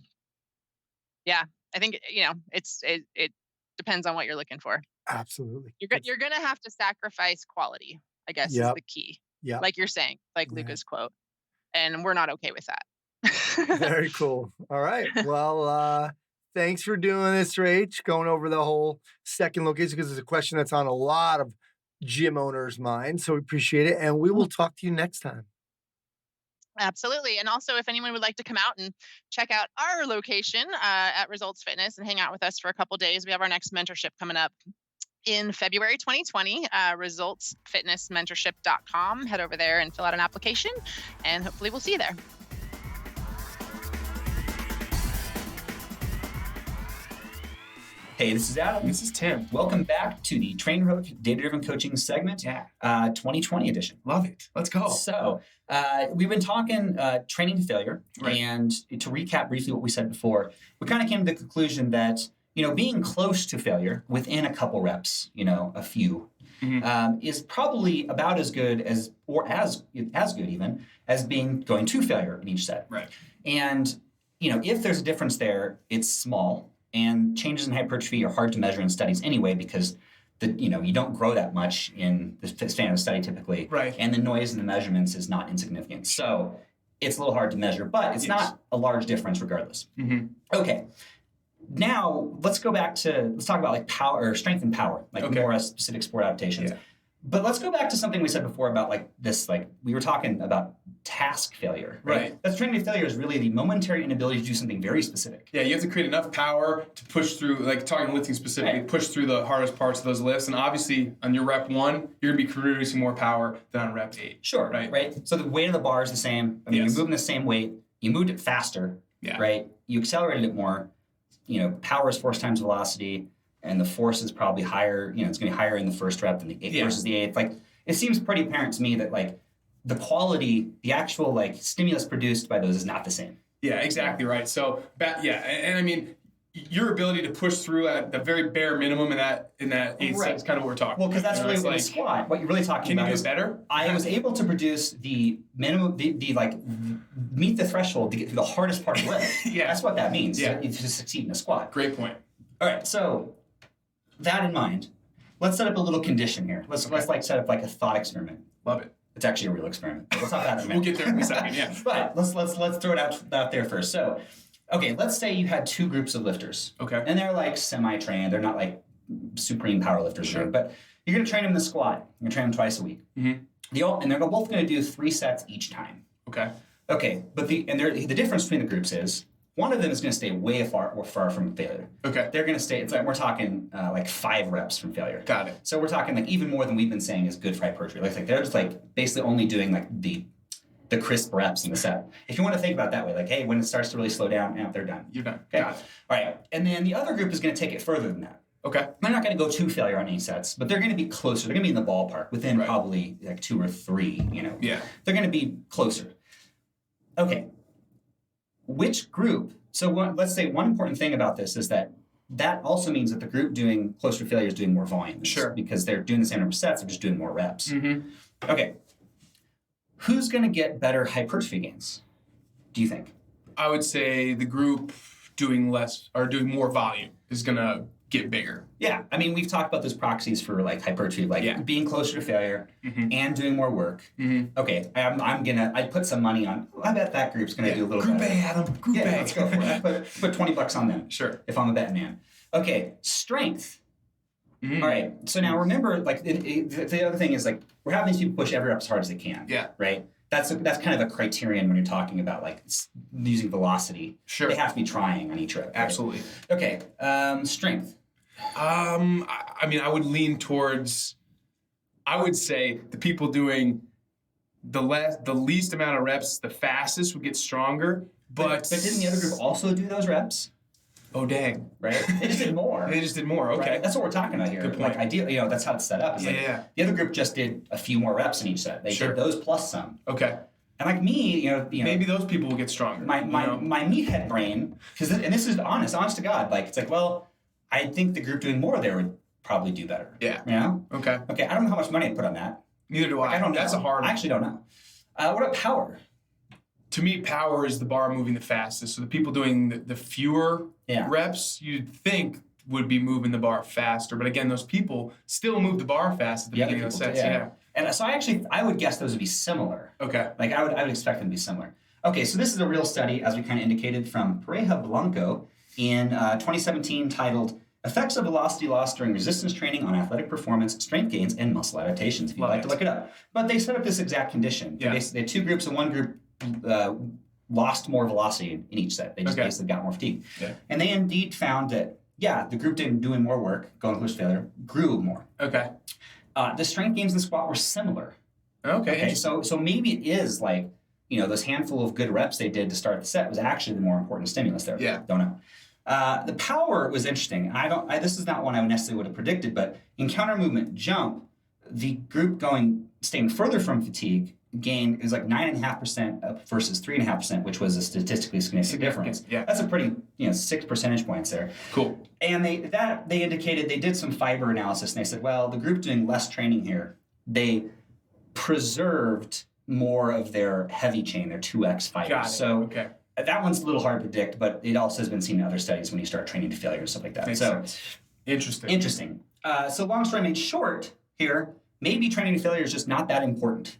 yeah, I think, it depends on what you're looking for. Absolutely. You're going to have to sacrifice quality, I guess, is the key. Yeah. Like you're saying, like Luca's quote, and we're not okay with that. Very cool. All right. Well, thanks for doing this, Rach, going over the whole second location, because it's a question that's on a lot of gym owners' minds. So we appreciate it. And we will talk to you next time. Absolutely. And also, if anyone would like to come out and check out our location at Results Fitness and hang out with us for a couple of days, we have our next mentorship coming up in February 2020, resultsfitnessmentorship.com. Head over there and fill out an application, and hopefully we'll see you there. Hey, this is Adam. This is Tim. Welcome back to the Train Coach Data-Driven Coaching segment, 2020 edition. Love it. Let's go. So, we've been talking training to failure. Right. And to recap briefly what we said before, we kind of came to the conclusion that, being close to failure within a couple reps, a few, is probably about as good as, or as good even, as going to failure in each set. Right. And, if there's a difference there, it's small. And changes in hypertrophy are hard to measure in studies anyway, because you don't grow that much in the standard study typically. Right. And the noise in the measurements is not insignificant. So it's a little hard to measure, but it's not a large difference regardless. Mm-hmm. Okay. Now let's talk about like power or strength and power, like more specific sport adaptations. Yeah. But let's go back to something we said before about we were talking about task failure. Right. That's training failure is really the momentary inability to do something very specific. Yeah, you have to create enough power to push through, like talking lifting specifically, push through the hardest parts of those lifts. And obviously on your rep 1, you're going to be producing more power than on rep 8. Sure. Right. So the weight of the bar is the same. You're moving the same weight. You moved it faster. Yeah. Right. You accelerated it more. Power is force times velocity. And the force is probably higher, it's going to be higher in the first rep than the 8th versus the 8th. Like, it seems pretty apparent to me that, like, the quality, the actual, like, stimulus produced by those is not the same. Yeah, exactly right. So, and I mean, your ability to push through at the very bare minimum in that 8th set is kind of what we're talking about. Well, because that's really what the squat, what you're really talking about. Can you do better? I was able to produce the minimum, meet the threshold to get through the hardest part of the lift. Yeah. That's what that means to succeed in a squat. Great point. All right, so that in mind, let's set up a little condition here. Let's set up like a thought experiment. Love it. It's actually a real experiment. We'll talk about that in a minute. We'll get there in a second, yeah. But let's throw it out there first. So, okay, let's say you had 2 groups of lifters. Okay. And they're like semi-trained. They're not like supreme power lifters. Sure. But you're going to train them in the squat. You're going to train them twice a week. Mm-hmm. And they're both going to do 3 sets each time. Okay. Okay, but the difference between the groups is one of them is going to stay way far from failure. Okay. They're going to stay, we're talking like 5 reps from failure. Got it. So we're talking like even more than we've been saying is good for hypertrophy. Like they're just like basically only doing like the crisp reps in the set. If you want to think about it that way, like, hey, when it starts to really slow down, they're done. You're done. Okay. Got it. All right. And then the other group is going to take it further than that. Okay. They're not going to go to failure on any sets, but they're going to be closer. They're going to be in the ballpark within probably like 2 or 3, Yeah. They're going to be closer. Okay. Which group? So let's say one important thing about this is that also means that the group doing closer to failure is doing more volume. Sure. Because they're doing the same number of sets, they're just doing more reps. Mm-hmm. Okay. Who's going to get better hypertrophy gains, do you think? I would say the group doing less or doing more volume is going to get bigger. Yeah. I mean, we've talked about those proxies for like hypertrophy, like being closer to failure and doing more work. Mm-hmm. Okay. I put some money on, I bet that group's going to do a little group better. Group A, Adam. Group A. Let's go for it. Put $20 on them. Sure. If I'm a betting man. Okay. Strength. Mm-hmm. All right. So now remember, like the other thing is like we're having these people push every rep as hard as they can. Yeah. Right. That's kind of a criterion when you're talking about like using velocity. Sure. They have to be trying on each rep. Right? Absolutely. Okay. Strength. I mean, I would lean towards. I would say the people doing the least amount of reps, the fastest would get stronger. But didn't the other group also do those reps? Oh, dang. Right? They just did more. They just did more. Okay. Right? That's what we're talking about here. Good point. Like, ideally, that's how it's set up. It's the other group just did a few more reps in each set. They did those plus some. Okay. And like me, maybe those people will get stronger. My meathead brain, and this is honest to God, like, it's like, well, I think the group doing more there would probably do better. Yeah. Okay. I don't know how much money I'd put on that. Neither do I. I don't know. That's a hard one. I actually don't know. What about power? To me, power is the bar moving the fastest. So the people doing the fewer reps, you'd think would be moving the bar faster. But again, those people still move the bar fast at the beginning of the sets. Yeah. And so I would guess those would be similar. Okay. Like I would expect them to be similar. Okay, so this is a real study, as we kind of indicated, from Pareja Blanco in 2017, titled Effects of Velocity Loss During Resistance Training on Athletic Performance, Strength Gains, and Muscle Adaptations, if you'd like to look it up. But they set up this exact condition. They had two groups, and one group lost more velocity in each set. They just basically got more fatigue. Yeah. And they indeed found that, the group doing more work, going close to failure, grew more. Okay. The strength gains in the squat were similar. Okay. So maybe it is like, those handful of good reps they did to start the set was actually the more important stimulus there. Yeah. Don't know. The power was interesting. This is not one I necessarily would have predicted, but in counter movement jump, the group staying further from fatigue gain is like 9.5% versus 3.5%, which was a statistically significant difference. Yeah. That's a pretty, 6 percentage points there. Cool. And they indicated, they did some fiber analysis, and they said, well, the group doing less training here, they preserved more of their heavy chain, their 2X fibers. Got it. So that one's a little hard to predict, but it also has been seen in other studies when you start training to failure and stuff like that. Makes sense. Interesting. So long story made short here, maybe training to failure is just not that important.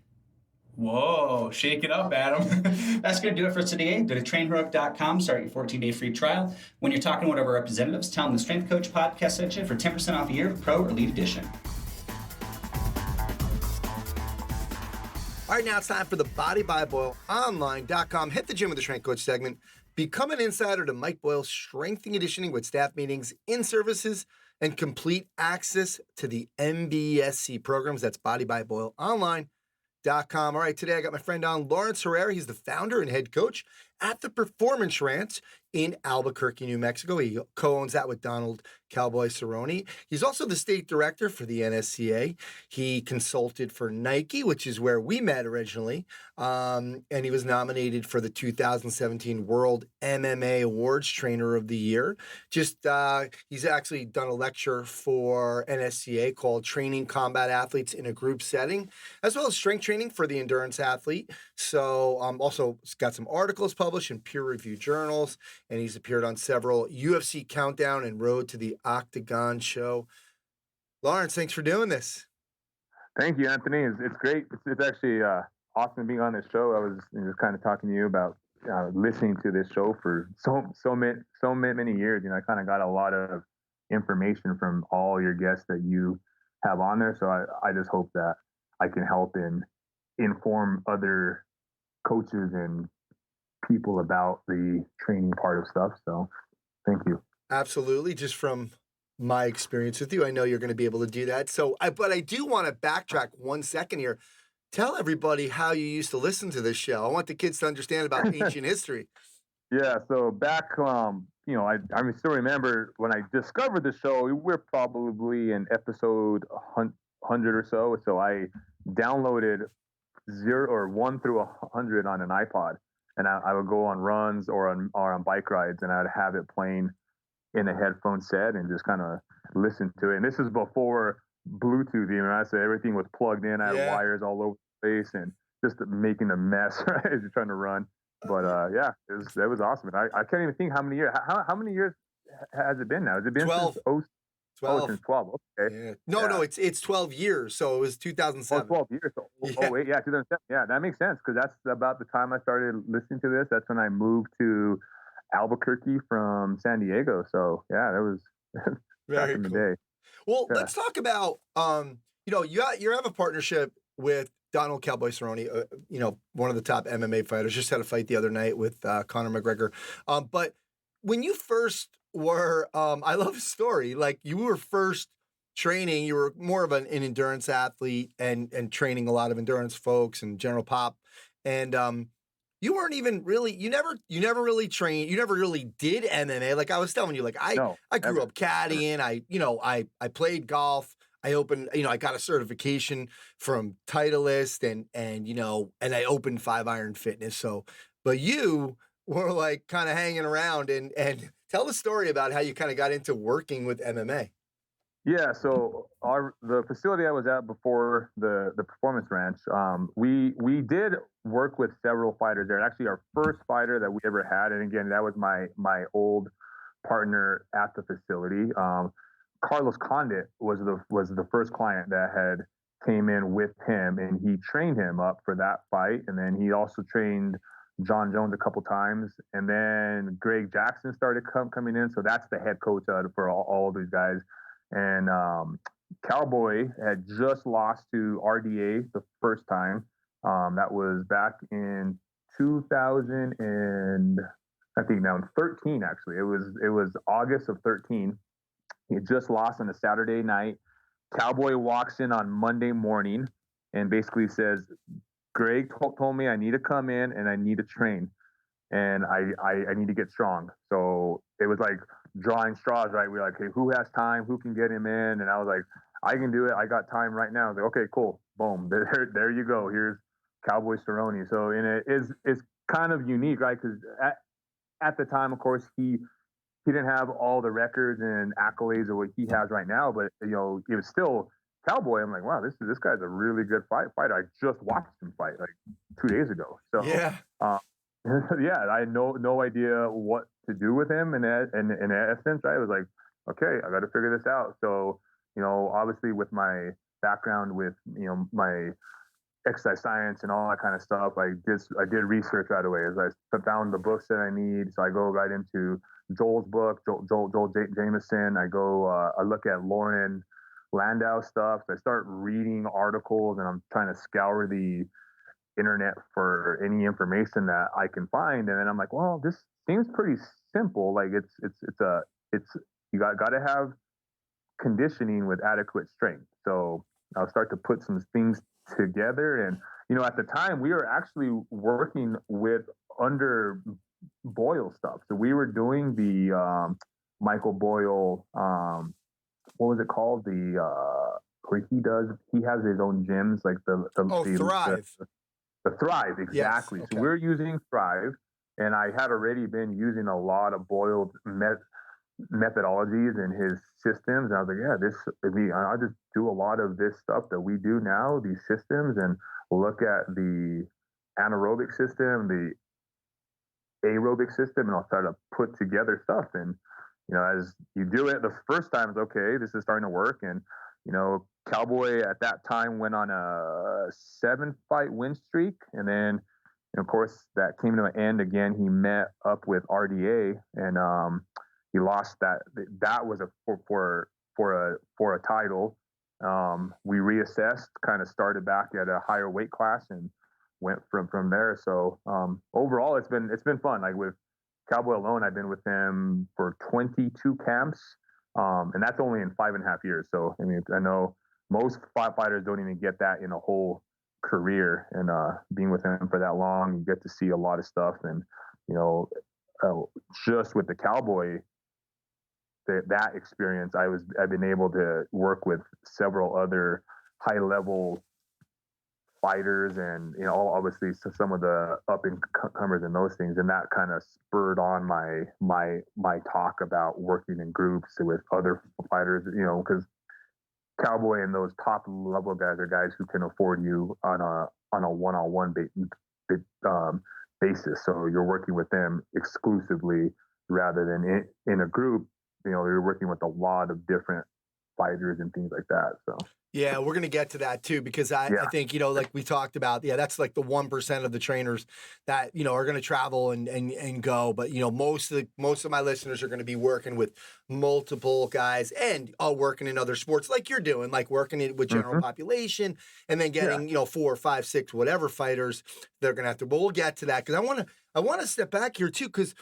Whoa, shake it up, Adam. That's going to do it for today. Go to trainheroic.com, start your 14-day free trial. When you're talking to one of our representatives, tell them the Strength Coach podcast sent you for 10% off a year, Pro or Lead Edition. All right, now it's time for the BodyByBoyleOnline.com. Hit the gym with the Strength Coach segment. Become an insider to Mike Boyle's strength and conditioning with staff meetings, in-services, and complete access to the MBSC programs. That's BodyByBoyleOnline.com. All right, today I got my friend on, Lawrence Herrera. He's the founder and head coach at the Performance Ranch in Albuquerque, New Mexico. He co-owns that with Donald Cowboy Cerrone. He's also the state director for the NSCA. He consulted for Nike, which is where we met originally, and he was nominated for the 2017 World MMA Awards Trainer of the Year. He's actually done a lecture for NSCA called Training Combat Athletes in a Group Setting, as well as strength training for the endurance athlete. So also got some articles published in peer-reviewed journals, and he's appeared on several UFC Countdown and Road to the Octagon show. Lawrence, thanks for doing this. Thank you, Anthony. It's great. It's actually awesome being on this show. I was just kind of talking to you about listening to this show for so many years. I kind of got a lot of information from all your guests that you have on there. So I just hope that I can help and inform other coaches and people about the training part of stuff. So thank you. Absolutely. Just from my experience with you, I know you're going to be able to do that. But I do want to backtrack 1 second here. Tell everybody how you used to listen to this show. I want the kids to understand about ancient history. Yeah. So back, I still remember when I discovered the show, we're probably in episode 100 or so. So I downloaded 1 through 100 on an iPod, and I would go on runs or on bike rides, and I'd have it playing in a headphone set and just kind of listen to it. And this is before Bluetooth, I said everything was plugged in. I had wires all over the place and just making a mess, right, as you're trying to run. But that was awesome. And I can't even think how many years. How many years has it been now? Has it been 12. Since 12. Oh, since 12. Okay. Yeah. No, it's 12 years. So it was 2007. 12 years. 2007. Yeah, that makes sense because that's about the time I started listening to this. That's when I moved to Albuquerque from San Diego. So yeah, that was back in the day. Well, let's talk about you have a partnership with Donald Cowboy Cerrone, one of the top MMA fighters. Just had a fight the other night with Conor McGregor. But when you first were, I love his story. Like you were first training, you were more of an endurance athlete and training a lot of endurance folks and general pop. And you weren't even really, you never really trained, you never really did MMA. Like I was telling you, like I grew up caddying, I played golf. I opened, I got a certification from Titleist and I opened 5-Iron Fitness. So, but you were like kind of hanging around and tell the story about how you kind of got into working with MMA. Yeah, so the facility I was at before the Performance Ranch, we did work with several fighters there. Actually, our first fighter that we ever had, and again, that was my old partner at the facility. Carlos Condit was the first client that had came in with him, and he trained him up for that fight, and then he also trained John Jones a couple times, and then Greg Jackson started coming in, so that's the head coach for all of these guys. And Cowboy had just lost to RDA the first time. That was back in 2013. Actually, it was August of 13. He had just lost on a Saturday night. Cowboy walks in on Monday morning and basically says, "Greg told me I need to come in and I need to train, and I need to get strong." So it was like drawing straws, right? We're like, hey, who has time? Who can get him in? And I was like, I can do it. I got time right now. I was like, okay, cool. Boom. There you go. Here's Cowboy Cerrone. So, and it's kind of unique, right? Because at the time, of course, he didn't have all the records and accolades of what he has right now, but it was still Cowboy. I'm like, wow, this guy's a really good fighter. I just watched him fight like 2 days ago. So yeah. Yeah, I had no idea what to do with him in essence, right? I was like, okay, I got to figure this out. So, obviously with my background with, my exercise science and all that kind of stuff, I did research right away as I found the books that I need. So I go right into Joel's book, Joel Jameson. I look at Lauren Landau stuff. So I start reading articles and I'm trying to scour the internet for any information that I can find, and then I'm like, well, this seems pretty simple. Like it's you got to have conditioning with adequate strength. So I'll start to put some things together, and at the time we were actually working with under Boyle stuff. So we were doing the Michael Boyle, what was it called? The where he has his own gyms, like the Thrive. The Thrive, exactly. Yes, okay. So we're using Thrive, and I had already been using a lot of Boyle's methodologies and his systems. And I was like, I'll just do a lot of this stuff that we do now, these systems, and look at the anaerobic system, the aerobic system, and I'll try to put together stuff. And, as you do it, the first time it's okay, this is starting to work. And, Cowboy at that time went on a 7-fight win streak. And then, of course, that came to an end again. He met up with RDA and he lost that. That was for a title. We reassessed, kind of started back at a higher weight class and went from there. So overall, it's been fun. Like with Cowboy alone, I've been with him for 22 camps. And that's only in 5.5 years. So, I mean, I know most fighters don't even get that in a whole career. And being with him for that long, you get to see a lot of stuff. And, just with the Cowboy, that experience, I've been able to work with several other high-level fighters and, obviously some of the up-and-comers and those things. And that kind of spurred on my talk about working in groups with other fighters, because Cowboy and those top-level guys are guys who can afford you on a one-on-one basis. So you're working with them exclusively rather than in a group. You're working with a lot of different fighters and things like that. So. Yeah, we're going to get to that too, because I think, like we talked about, that's like the 1% of the trainers that, are going to travel and go. But, most of my listeners are going to be working with multiple guys and working in other sports like you're doing, like working with general population and then getting, 4, 5, 6, whatever fighters they're going to have to. But we'll get to that because I want to step back here too, because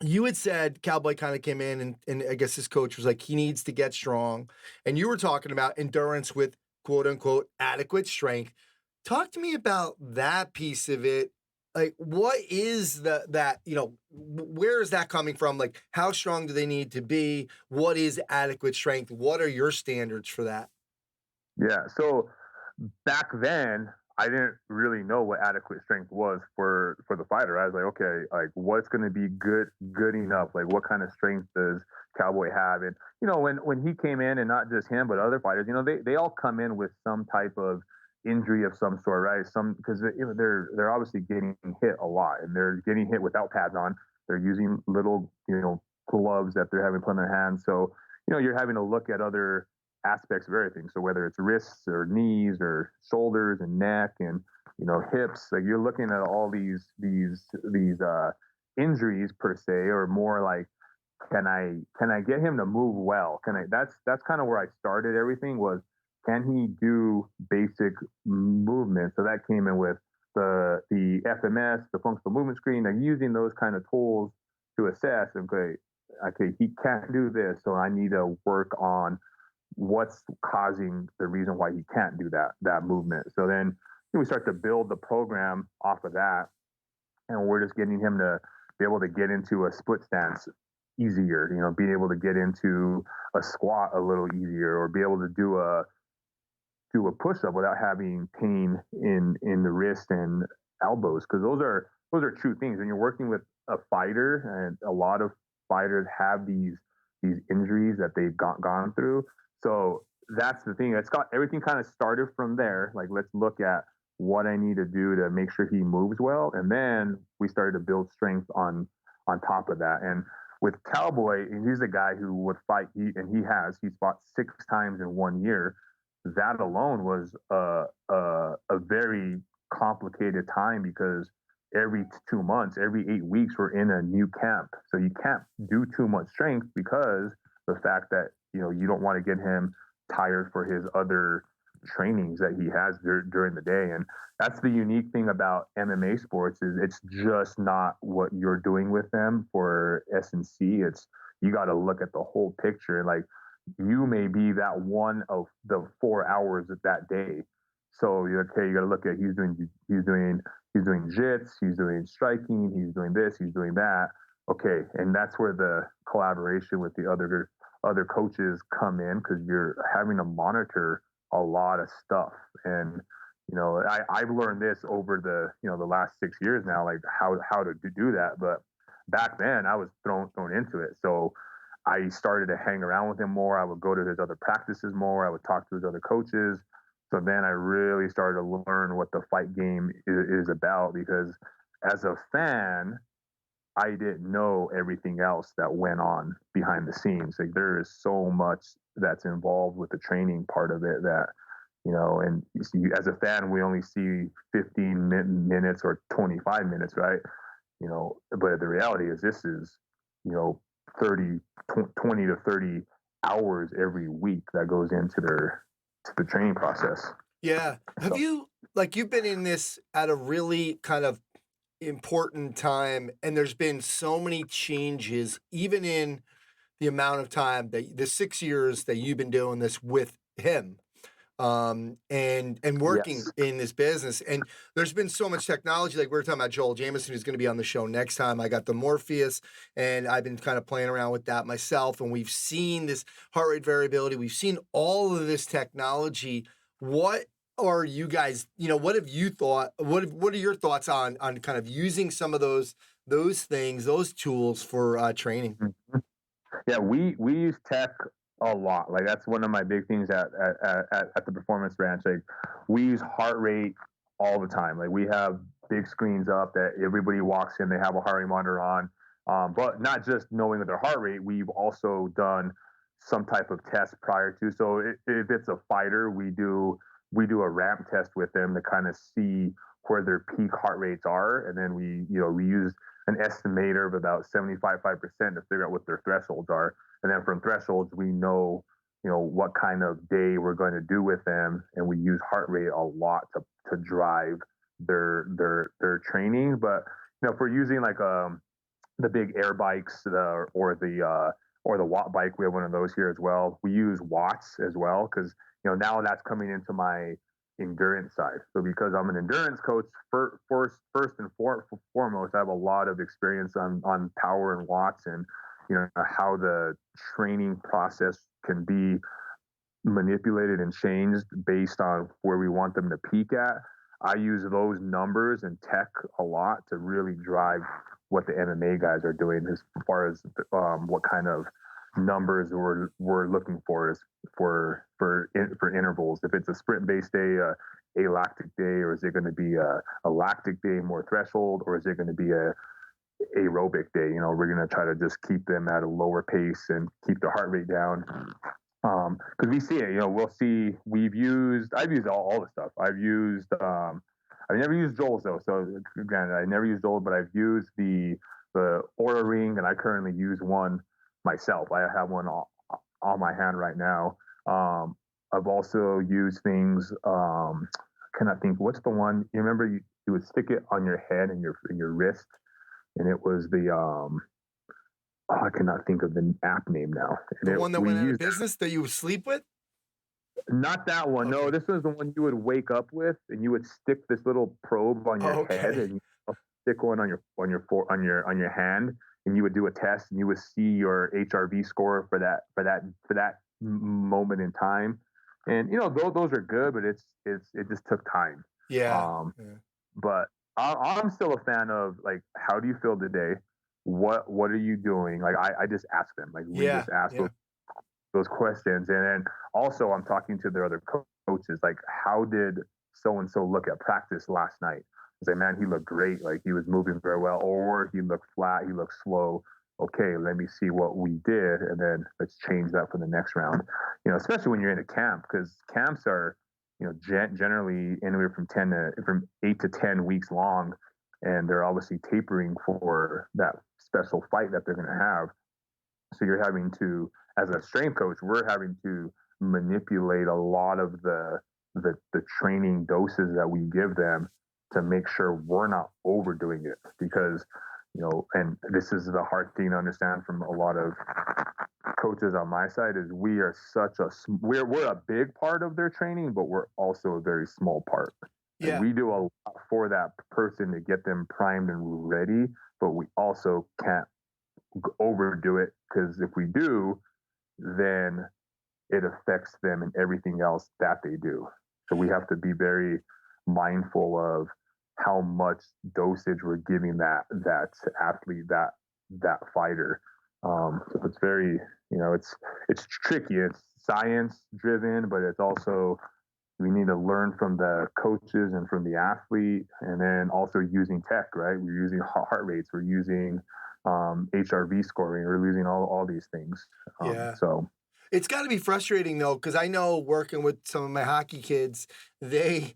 you had said Cowboy kind of came in and I guess his coach was like, he needs to get strong. And you were talking about endurance with quote unquote adequate strength. Talk to me about that piece of it. Like, what is that, where is that coming from? Like, how strong do they need to be? What is adequate strength? What are your standards for that? Yeah. So back then, I didn't really know what adequate strength was for the fighter. I was like, okay, like what's going to be good enough? Like what kind of strength does Cowboy have? And when he came in, and not just him but other fighters, they all come in with some type of injury of some sort, right? Some because they're obviously getting hit a lot, and they're getting hit without pads on. They're using little gloves that they're having put in their hands. So you're having to look at other aspects of everything. So whether it's wrists or knees or shoulders and neck and hips, like you're looking at all these injuries per se, or more like can I get him to move well? That's kind of where I started everything was, can he do basic movement? So that came in with the FMS, the functional movement screen, like using those kind of tools to assess, okay, he can't do this, so I need to work on what's causing the reason why he can't do that movement. So then we start to build the program off of that, and we're just getting him to be able to get into a split stance easier, being able to get into a squat a little easier, or be able to do a push-up without having pain in the wrist and elbows, because those are true things. When you're working with a fighter, and a lot of fighters have these injuries that they've gone through. So that's the thing. It's got everything kind of started from there. Like, let's look at what I need to do to make sure he moves well, and then we started to build strength on top of that. And with Cowboy, he's a guy who would fight. He fought 6 times in 1 year. That alone was a very complicated time, because every 2 months, every 8 weeks, we're in a new camp. So you can't do too much strength, because the fact that you don't want to get him tired for his other trainings that he has during the day. And that's the unique thing about MMA sports, is it's just not what you're doing with them for S&C. It's, you got to look at the whole picture. Like, you may be that one of the 4 hours of that day. So you got to look at, he's doing jits, he's doing striking, he's doing this, he's doing that. Okay, and that's where the collaboration with the other coaches come in, because you're having to monitor a lot of stuff. And I've learned this over the last 6 years now, like how to do that. But back then I was thrown into it. So I started to hang around with him more. I would go to his other practices more. I would talk to his other coaches. So then I really started to learn what the fight game is about, because as a fan, I didn't know everything else that went on behind the scenes. Like, there is so much that's involved with the training part of it that, and you see, as a fan, we only see 15 minutes or 25 minutes, right? But the reality is, this is, 20 to 30 hours every week that goes into the training process. Yeah. Have you've been in this at a really kind of important time, and there's been so many changes, even in the amount of time the 6 years that you've been doing this with him, and working in this business. And there's been so much technology. Like, we were talking about Joel Jamieson, who's going to be on the show next time. I got the Morpheus, and I've been kind of playing around with that myself. And we've seen this heart rate variability. We've seen all of this technology. What are you guys, what have you thought? What are your thoughts on kind of using some of those things, those tools for training? Mm-hmm. Yeah, we use tech a lot. Like, that's one of my big things at the Performance Ranch. Like, we use heart rate all the time. Like, we have big screens up that everybody walks in, they have a heart rate monitor on. But not just knowing their heart rate, we've also done some type of test prior to. So if it's a fighter, we do a ramp test with them to kind of see where their peak heart rates are, and then we use an estimator of about 75% to figure out what their thresholds are. And then from thresholds, we know, what kind of day we're going to do with them. And we use heart rate a lot to drive their training. But, if we're using like the big air bikes, or the watt bike. We have one of those here as well. We use watts as well because now that's coming into my endurance side. So because I'm an endurance coach, first and foremost, I have a lot of experience on power and watts, and how the training process can be manipulated and changed based on where we want them to peak at. I use those numbers and tech a lot to really drive what the MMA guys are doing as far as what kind of numbers we're looking for intervals. If it's a sprint based day, a lactic day, or is it going to be a lactic day, more threshold, or is it going to be a aerobic day? We're going to try to just keep them at a lower pace and keep their heart rate down. Because we see it, I've used all the stuff. I've never used Joel's though. So again, I never used Joel, but I've used the Aura Ring, and I currently use one myself. I have one on my hand right now. I've also used things. Cannot think. What's the one? You remember you would stick it on your head and your wrist, and it was the I cannot think of the app name now. The one that went out of business that you would sleep with? Not that one. Okay. No, this was the one you would wake up with, and you would stick this little probe on your head, and you stick one on your hand, and you would do a test, and you would see your HRV score for that moment in time. And those are good, but it just took time. Yeah. But I'm still a fan of, like, how do you feel today? What are you doing? Like, I just ask them. Like, we just ask those questions. And then also I'm talking to their other coaches, like, how did so-and-so look at practice last night? I say, man, he looked great. Like, he was moving very well, or he looked flat, he looked slow. Okay, let me see what we did, and then let's change that for the next round. Especially when you're in a camp, because camps are, generally anywhere from 8 to 10 weeks long, and they're obviously tapering for that special fight that they're going to have. So you're having to, as a strength coach, we're having to manipulate a lot of the training doses that we give them to make sure we're not overdoing it, because and this is the hard thing to understand from a lot of coaches on my side, is we're a big part of their training, but we're also a very small part. Yeah. And we do a lot for that person to get them primed and ready, but we also can't overdo it, because if we do, then it affects them in everything else that they do. So we have to be very mindful of how much dosage we're giving that athlete, that fighter. So it's very, it's tricky. It's science driven, but it's also, we need to learn from the coaches and from the athlete, and then also using tech, right? We're using heart rates, we're using HRV scoring, we're using all these things. So it's got to be frustrating though, because I know working with some of my hockey kids, they're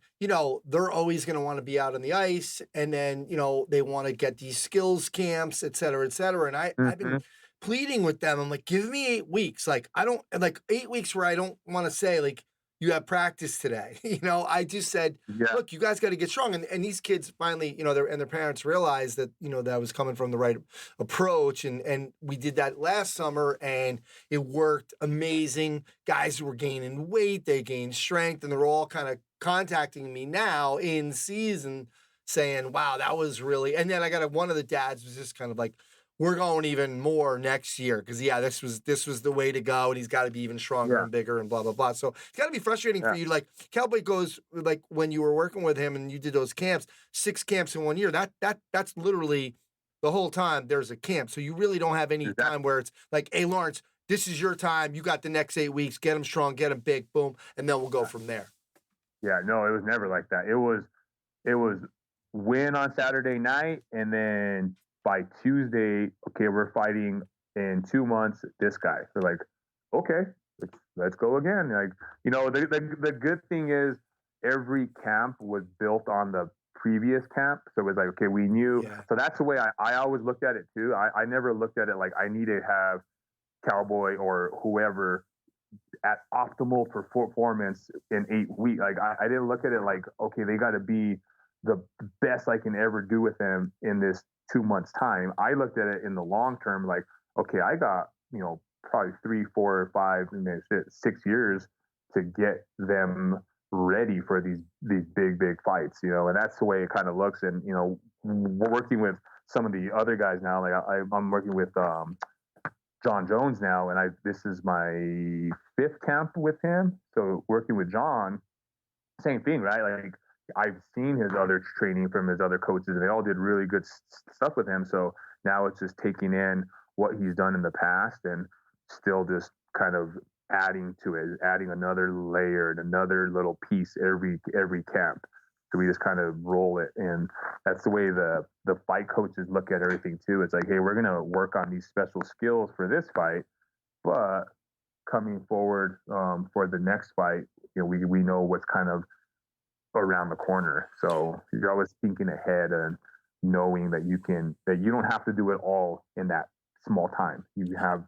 always going to want to be out on the ice, and then they want to get these skills camps, et cetera, et cetera. And I've been pleading with them. I'm like, give me 8 weeks. Like, I don't, like 8 weeks where I don't want to say, like, you have practice today. I just said, look, you guys got to get strong. And these kids finally, their parents realized that, that was coming from the right approach. And we did that last summer, and it worked amazing. Guys were gaining weight, they gained strength, and they're all kind of contacting me now in season saying, wow, that was really, and then I got one of the dads was just kind of like, we're going even more next year, because this was the way to go, and he's got to be even stronger and bigger and blah blah blah. So it's got to be frustrating for you. Like, Cowboy goes, like, when you were working with him and you did those camps, 6 camps in 1 year. That's literally the whole time there's a camp. So you really don't have any time where it's like, hey, Lawrence, this is your time. You got the next 8 weeks. Get him strong, get him big, boom, and then we'll go from there. Yeah, no, it was never like that. It was win on Saturday night, and then by Tuesday, okay, we're fighting in 2 months, this guy. They're like, okay, let's go again. Like, the good thing is every camp was built on the previous camp. So it was like, okay, we knew. Yeah. So that's the way I always looked at it too. I never looked at it like I need to have Cowboy or whoever at optimal performance in 8 weeks. Like, I didn't look at it like, okay, they got to be the best I can ever do with them in this 2 months time. I looked at it in the long term, like, okay, I got, probably 3, 4, 5, 6 years to get them ready for these big fights, and that's the way it kind of looks. And, we're working with some of the other guys now. Like I'm working with John Jones now, and this is my 5th camp with him. So working with John, same thing, right? Like I've seen his other training from his other coaches, and they all did really good stuff with him. So now it's just taking in what he's done in the past and still just kind of adding to it, adding another layer and another little piece every camp. So we just kind of roll it, and that's the way the fight coaches look at everything too. It's like, hey, we're gonna work on these special skills for this fight, but coming forward for the next fight, we know what's kind of around the corner. So you're always thinking ahead and knowing that you don't have to do it all in that small time. You have,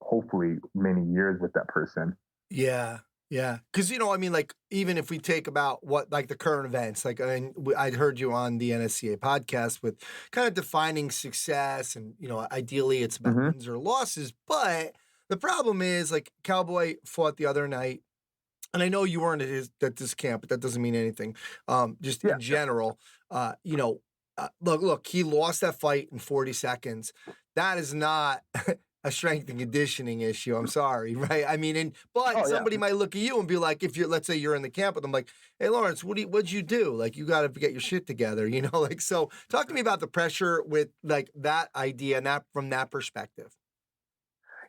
hopefully many years with that person. Yeah. Yeah. Cause like even if we take about what, like the current events, like, I heard you on the NSCA podcast with kind of defining success and, ideally it's about wins or losses, but the problem is like Cowboy fought the other night. And I know you weren't at this camp, but that doesn't mean anything. In general, look, he lost that fight in 40 seconds. That is not a strength and conditioning issue. I'm sorry, right? I mean, somebody might look at you and be like, let's say you're in the camp with them, like, hey, Lawrence, what'd you do? Like, you got to get your shit together, so talk to me about the pressure with like that idea and that from that perspective.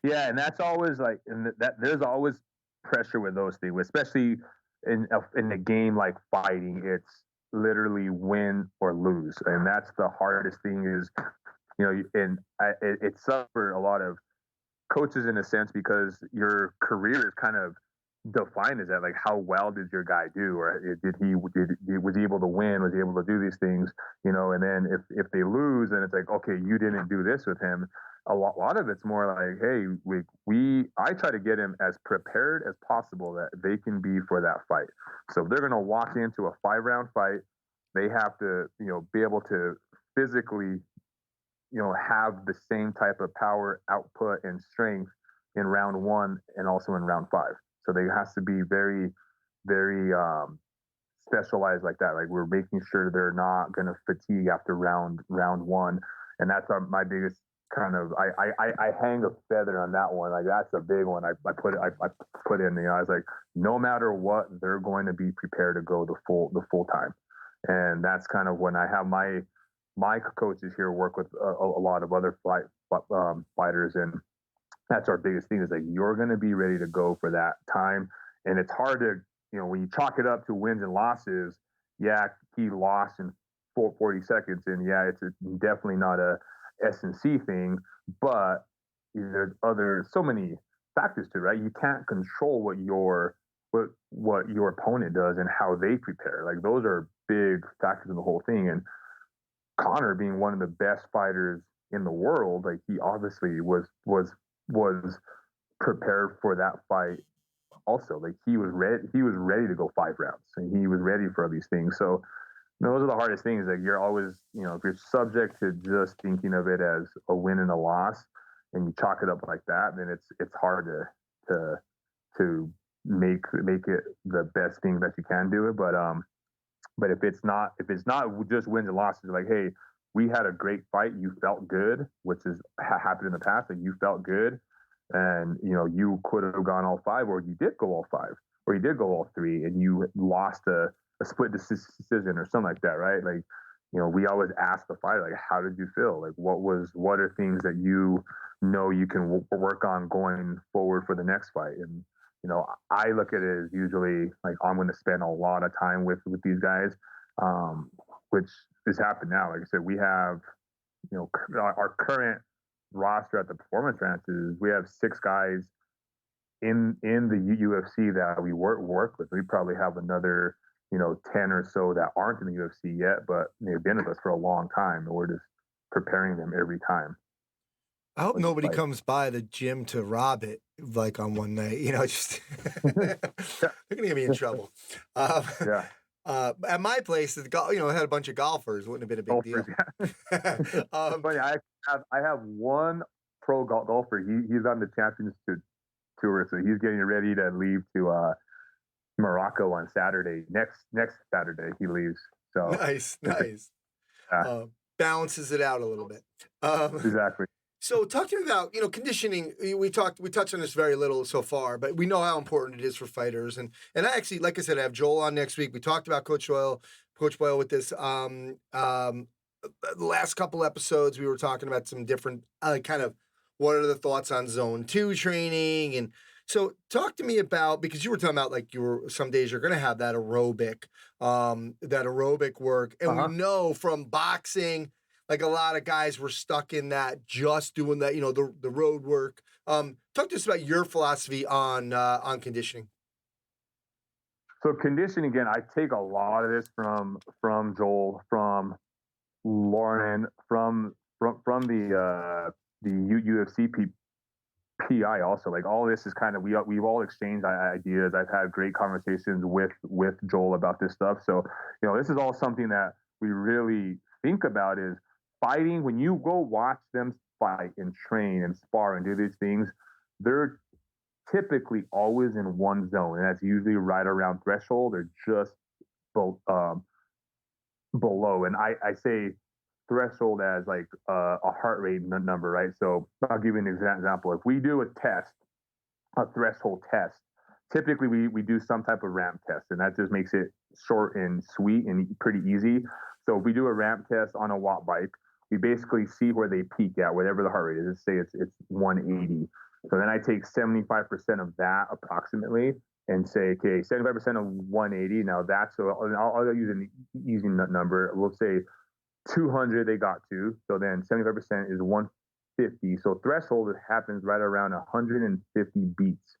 Yeah. And that's always like, there's always pressure with those things, especially in a game like fighting. It's literally win or lose. And that's the hardest thing is, it sucks for a lot of coaches in a sense, because your career is kind of defined as that, like how well did your guy do, or was he able to win, was he able to do these things, and then if they lose, then it's like, okay, you didn't do this with him. A lot of it's more like, hey, I try to get him as prepared as possible that they can be for that fight. So if they're going to walk into a 5-round fight, they have to, be able to physically, have the same type of power output and strength in round 1 and also in round 5. So they has to be very, very specialized like that. Like we're making sure they're not going to fatigue after round 1. And that's my biggest kind of, I hang a feather on that one. Like that's a big one. I put in, I was like, no matter what, they're going to be prepared to go the full time. And that's kind of when I have my coaches here work with a lot of other fighters, and that's our biggest thing is like, you're going to be ready to go for that time. And it's hard to, when you chalk it up to wins and losses, he lost in 40 seconds, and it's definitely not a S&C thing, but there's so many factors to it, right? You can't control what your opponent does and how they prepare. Like those are big factors in the whole thing. And Conor being one of the best fighters in the world, like he obviously was prepared for that fight also. Like he was ready to go 5 rounds, and he was ready for these things. So those are the hardest things. Like you're always, if you're subject to just thinking of it as a win and a loss, and you chalk it up like that, then it's hard to make it the best thing that you can do it. But if it's not just wins and losses, like, hey, we had a great fight, you felt good, which has happened in the past, that you felt good, and you could have gone all 5, or you did go all 5, or you did go all 3, and you lost a split decision or something like that, right? Like, we always ask the fighter, like, how did you feel? Like, what are things that you can work on going forward for the next fight? And I look at it as usually like I'm going to spend a lot of time with these guys, which has happened now. Like I said, we have, our current roster at the Performance Ranch is we have 6 guys in the UFC that we work with. We probably have another, 10 or so that aren't in the UFC yet, but they've been with us for a long time, and we're just preparing them every time. I hope nobody comes by the gym to rob it, like on one night, just they're gonna get me in trouble. At my place, it had a bunch of golfers. Wouldn't have been a big deal. Funny, I have one pro golfer. He's on the Champions Tour, so he's getting ready to leave to Morocco on Saturday. Next Saturday he leaves. So nice. Balances it out a little bit. Exactly. So talk to me about, conditioning. We touched on this very little so far, but we know how important it is for fighters. And I actually, like I said, I have Joel on next week. We talked about Coach Boyle with this. The last couple episodes, we were talking about some different kind of what are the thoughts on zone 2 training. And so talk to me about, because you were talking about like some days you're going to have that aerobic work. And we know from boxing, like a lot of guys were stuck in that, just doing that, the road work. Talk to us about your philosophy on conditioning. So conditioning, again, I take a lot of this from Joel, from Lauren, from the UFC PI also. Like all this is kind of, we've all exchanged ideas. I've had great conversations with Joel about this stuff. So, this is all something that we really think about is fighting. When you go watch them fight and train and spar and do these things, they're typically always in one zone, and that's usually right around threshold or just below. And I say threshold as like a heart rate number, right? So I'll give you an example. If we do a threshold test, typically we do some type of ramp test, and that just makes it short and sweet and pretty easy. So if we do a ramp test on a watt bike, we basically see where they peak at, whatever the heart rate is. Let's say it's 180. So then I take 75% of that approximately and say, okay, 75% of 180. Now that's, I'll use an easy number. We'll say 200 they got to. So then 75% is 150. So threshold happens right around 150 beats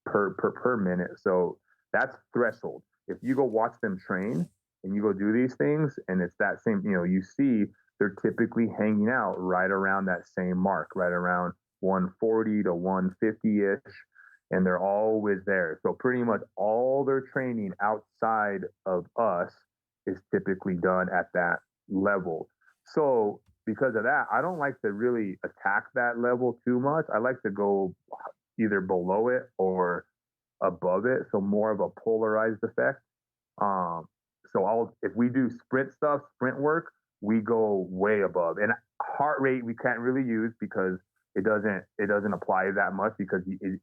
per minute. So that's threshold. If you go watch them train and you go do these things and it's that same, you see they're typically hanging out right around that same mark, right around 140 to 150-ish, and they're always there. So pretty much all their training outside of us is typically done at that level. So because of that, I don't like to really attack that level too much. I like to go either below it or above it, so more of a polarized effect. So if we do sprint work, we go way above. And heart rate we can't really use because it doesn't apply that much because it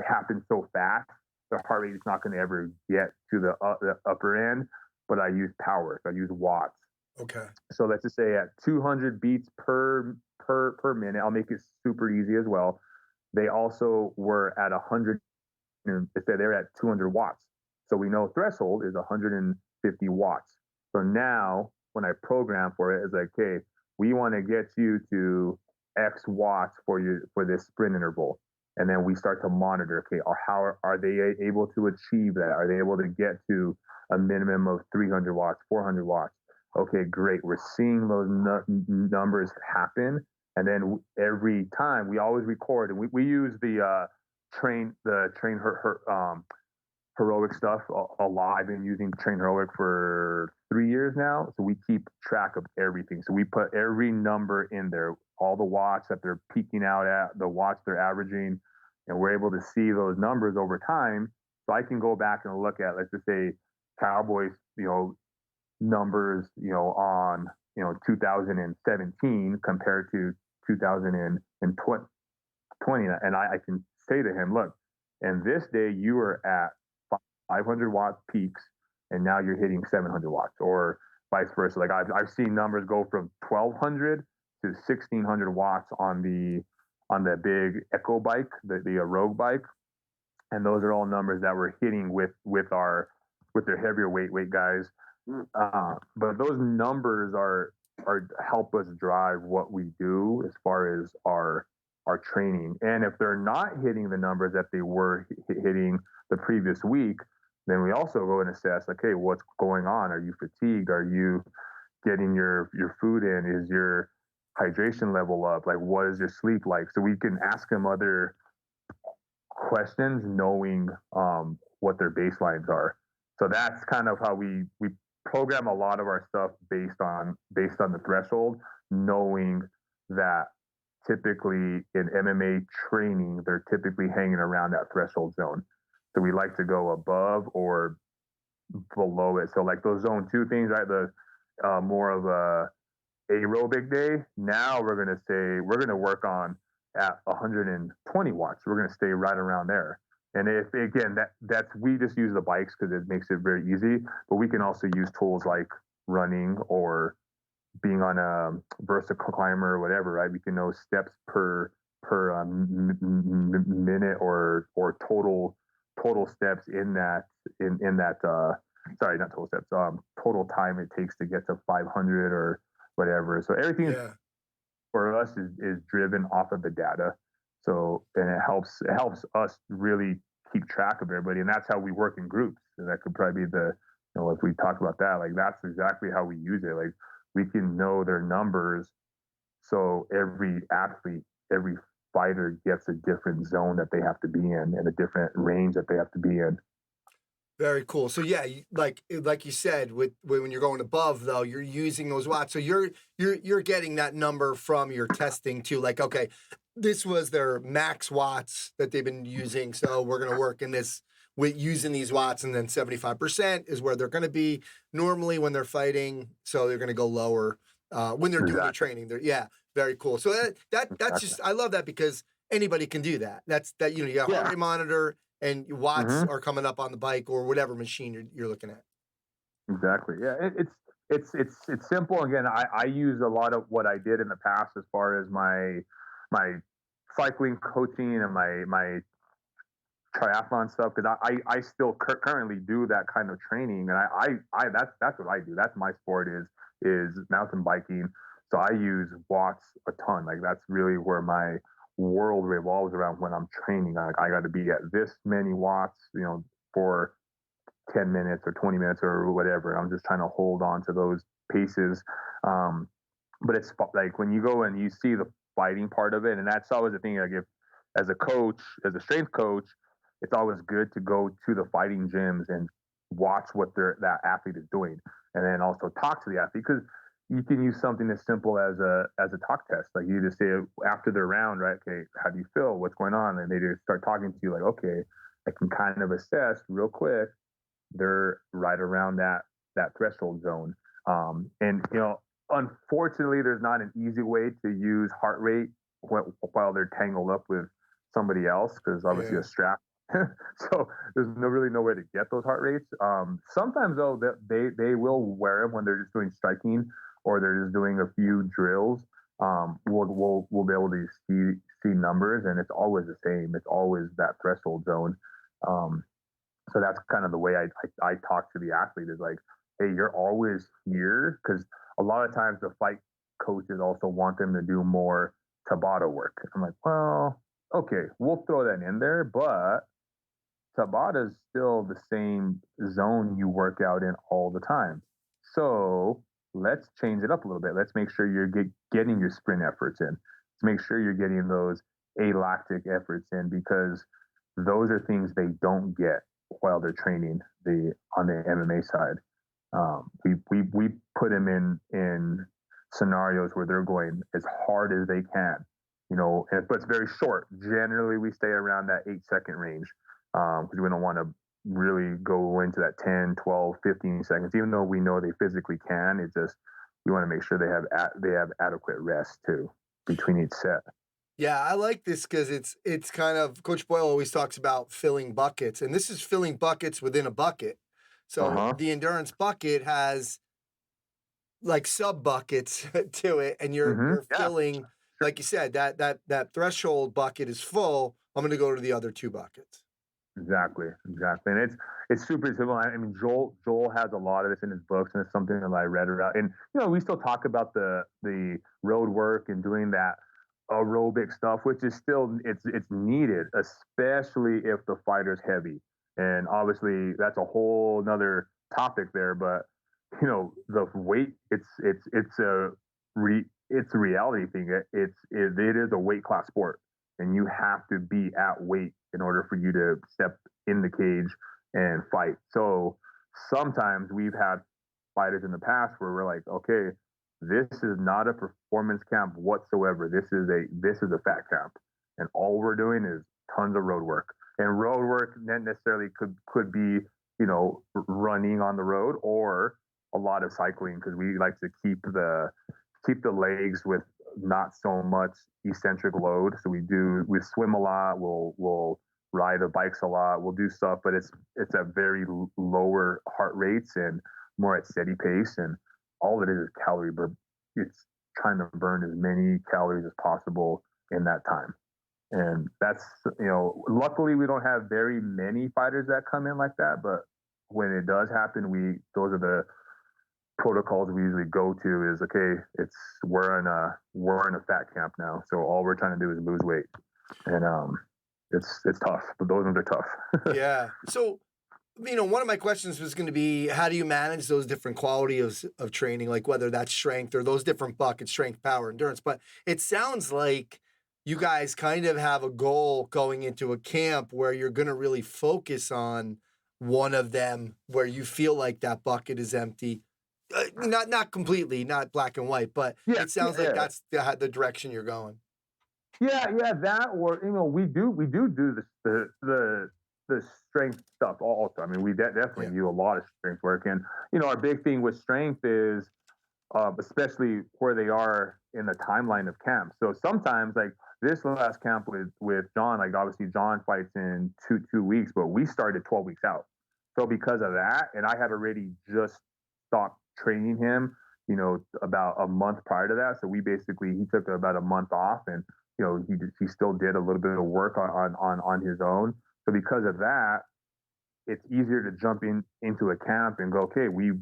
happens so fast. The heart rate is not going to ever get to the upper end. But I use power. So I use watts. Okay. So let's just say at 200 beats per minute, I'll make it super easy as well. They also were at 100. They're at 200 watts. So we know threshold is 150 watts. So now when I program for it, it's like, okay, we want to get you to X watts for this sprint interval. And then we start to monitor, okay, how are they able to achieve that? Are they able to get to a minimum of 300 watts, 400 watts? Okay, great. We're seeing those numbers happen. And then every time we always record, and we use the heroic stuff a lot. I've been using Train Heroic for 3 years now. So we keep track of everything. So we put every number in there, all the watts that they're peaking out at, the watts they're averaging, and we're able to see those numbers over time. So I can go back and look at, let's just say, Cowboys, numbers, on, 2017 compared to 2020. And I can say to him, look, and this day you were at 500 watt peaks, and now you're hitting 700 watts, or vice versa. Like I've seen numbers go from 1200 to 1600 watts on the big Echo bike, the Rogue bike, and those are all numbers that we're hitting with their heavier weight guys. But those numbers are help us drive what we do as far as our training. And if they're not hitting the numbers that they were hitting the previous week, then we also go and assess, like, hey, what's going on? Are you fatigued? Are you getting your food in? Is your hydration level up? Like, what is your sleep like? So we can ask them other questions knowing what their baselines are. So that's kind of how we program a lot of our stuff based on the threshold, knowing that typically in MMA training, they're typically hanging around that threshold zone. So we like to go above or below it. So like those zone 2 things, right? The more of a aerobic day. Now we're going to work on at 120 watts. We're going to stay right around there. And if again, that's we just use the bikes because it makes it very easy. But we can also use tools like running or being on a vertical climber or whatever, right? We can know steps per minute or total steps in that sorry, not total steps, total time it takes to get to 500 or whatever. So everything for us is driven off of the data. So, and it helps us really keep track of everybody. And that's how we work in groups. And that could probably be if we talk about that, like that's exactly how we use it. Like we can know their numbers. So every athlete, every fighter gets a different zone that they have to be in and a different range that they have to be in. Very cool. So yeah, like you said, when you're going above though, you're using those watts. So you're getting that number from your testing too. Like, okay, this was their max watts that they've been using. So we're going to work in this with using these watts, and then 75% is where they're going to be normally when they're fighting. So they're going to go lower when they're doing their training. Very cool. So that's just, I love that because anybody can do that. You got a heart rate monitor and watts are coming up on the bike or whatever machine you're looking at. Exactly. Yeah. It's simple. Again, I use a lot of what I did in the past as far as my cycling coaching and my triathlon stuff, because I still currently do that kind of training, and I that's what I do. That's my sport is mountain biking. So I use watts a ton. Like that's really where my world revolves around when I'm training. I got to be at this many watts, for 10 minutes or 20 minutes or whatever. I'm just trying to hold on to those paces. But it's like when you go and you see the fighting part of it, and that's always the thing. Like if, as a coach, as a strength coach, it's always good to go to the fighting gyms and watch what that athlete is doing, and then also talk to the athlete, because you can use something as simple as a talk test. Like you just say after their round, right? Okay, how do you feel? What's going on? And they just start talking to you like, okay, I can kind of assess real quick. They're right around that threshold zone. And unfortunately, there's not an easy way to use heart rate while they're tangled up with somebody else, because obviously a strap. So there's really no way to get those heart rates. Sometimes though, they will wear them when they're just doing striking or they're just doing a few drills. We'll be able to see numbers, and it's always the same. It's always that threshold zone. So that's kind of the way I talk to the athlete, is like, hey, you're always here, because a lot of times the fight coaches also want them to do more Tabata work. I'm like, well, okay, we'll throw that in there, but Tabata is still the same zone you work out in all the time. So let's change it up a little bit. Let's make sure you're getting your sprint efforts in. Let's make sure you're getting those alactic efforts in, because those are things they don't get while they're training on the MMA side. We put them in scenarios where they're going as hard as they can, but it's very short. Generally, we stay around that 8-second range, because we don't want to really go into that 10, 12, 15 seconds, even though we know they physically can. It's just, we want to make sure they have adequate rest too between each set. Yeah, I like this because it's kind of, Coach Boyle always talks about filling buckets, and this is filling buckets within a bucket. So the endurance bucket has like sub buckets to it, and you're filling, like you said, that threshold bucket is full. I'm going to go to the other 2 buckets. Exactly. And it's super simple. I mean, Joel has a lot of this in his books, and it's something that I read about. And we still talk about the road work and doing that aerobic stuff, which is still it's needed, especially if the fighter's heavy. And obviously that's a whole nother topic there. But the weight, it's a reality thing. It is a weight class sport, and you have to be at weight in order for you to step in the cage and fight. So sometimes we've had fighters in the past where we're like, okay, this is not a performance camp whatsoever. This is a fat camp, and all we're doing is tons of road work. And road work not necessarily could be, you know, running on the road, or a lot of cycling, because we like to keep the legs with not so much eccentric load. So we swim a lot. We'll ride the bikes a lot. We'll do stuff, but it's at very lower heart rates and more at steady pace. And all it is calorie burn. It's trying to burn as many calories as possible in that time. And that's, you know, luckily we don't have very many fighters that come in like that. But when it does happen, those are the protocols we usually go to. Is okay, we're in a fat camp now, so all we're trying to do is lose weight, and it's tough. But those ones are tough. Yeah. So, you know, one of my questions was going to be, how do you manage those different qualities of training, like whether that's strength or those different buckets, strength, power, endurance? But it sounds like you guys kind of have a goal going into a camp where you're going to really focus on one of them, where you feel like that bucket is empty. Not completely, not black and white, but it sounds like that's the direction you're going. Yeah, that, or, you know, we do the strength stuff also. I mean, we definitely do a lot of strength work, and, you know, our big thing with strength is, especially where they are in the timeline of camp. So sometimes, like this last camp with John, like obviously John fights in two weeks, but we started 12 weeks out. So because of that, and I had already just stopped training him, you know, about a month prior to that. So he took about a month off, and, you know, he still did a little bit of work on his own. So because of that, it's easier to jump into a camp and go, okay, we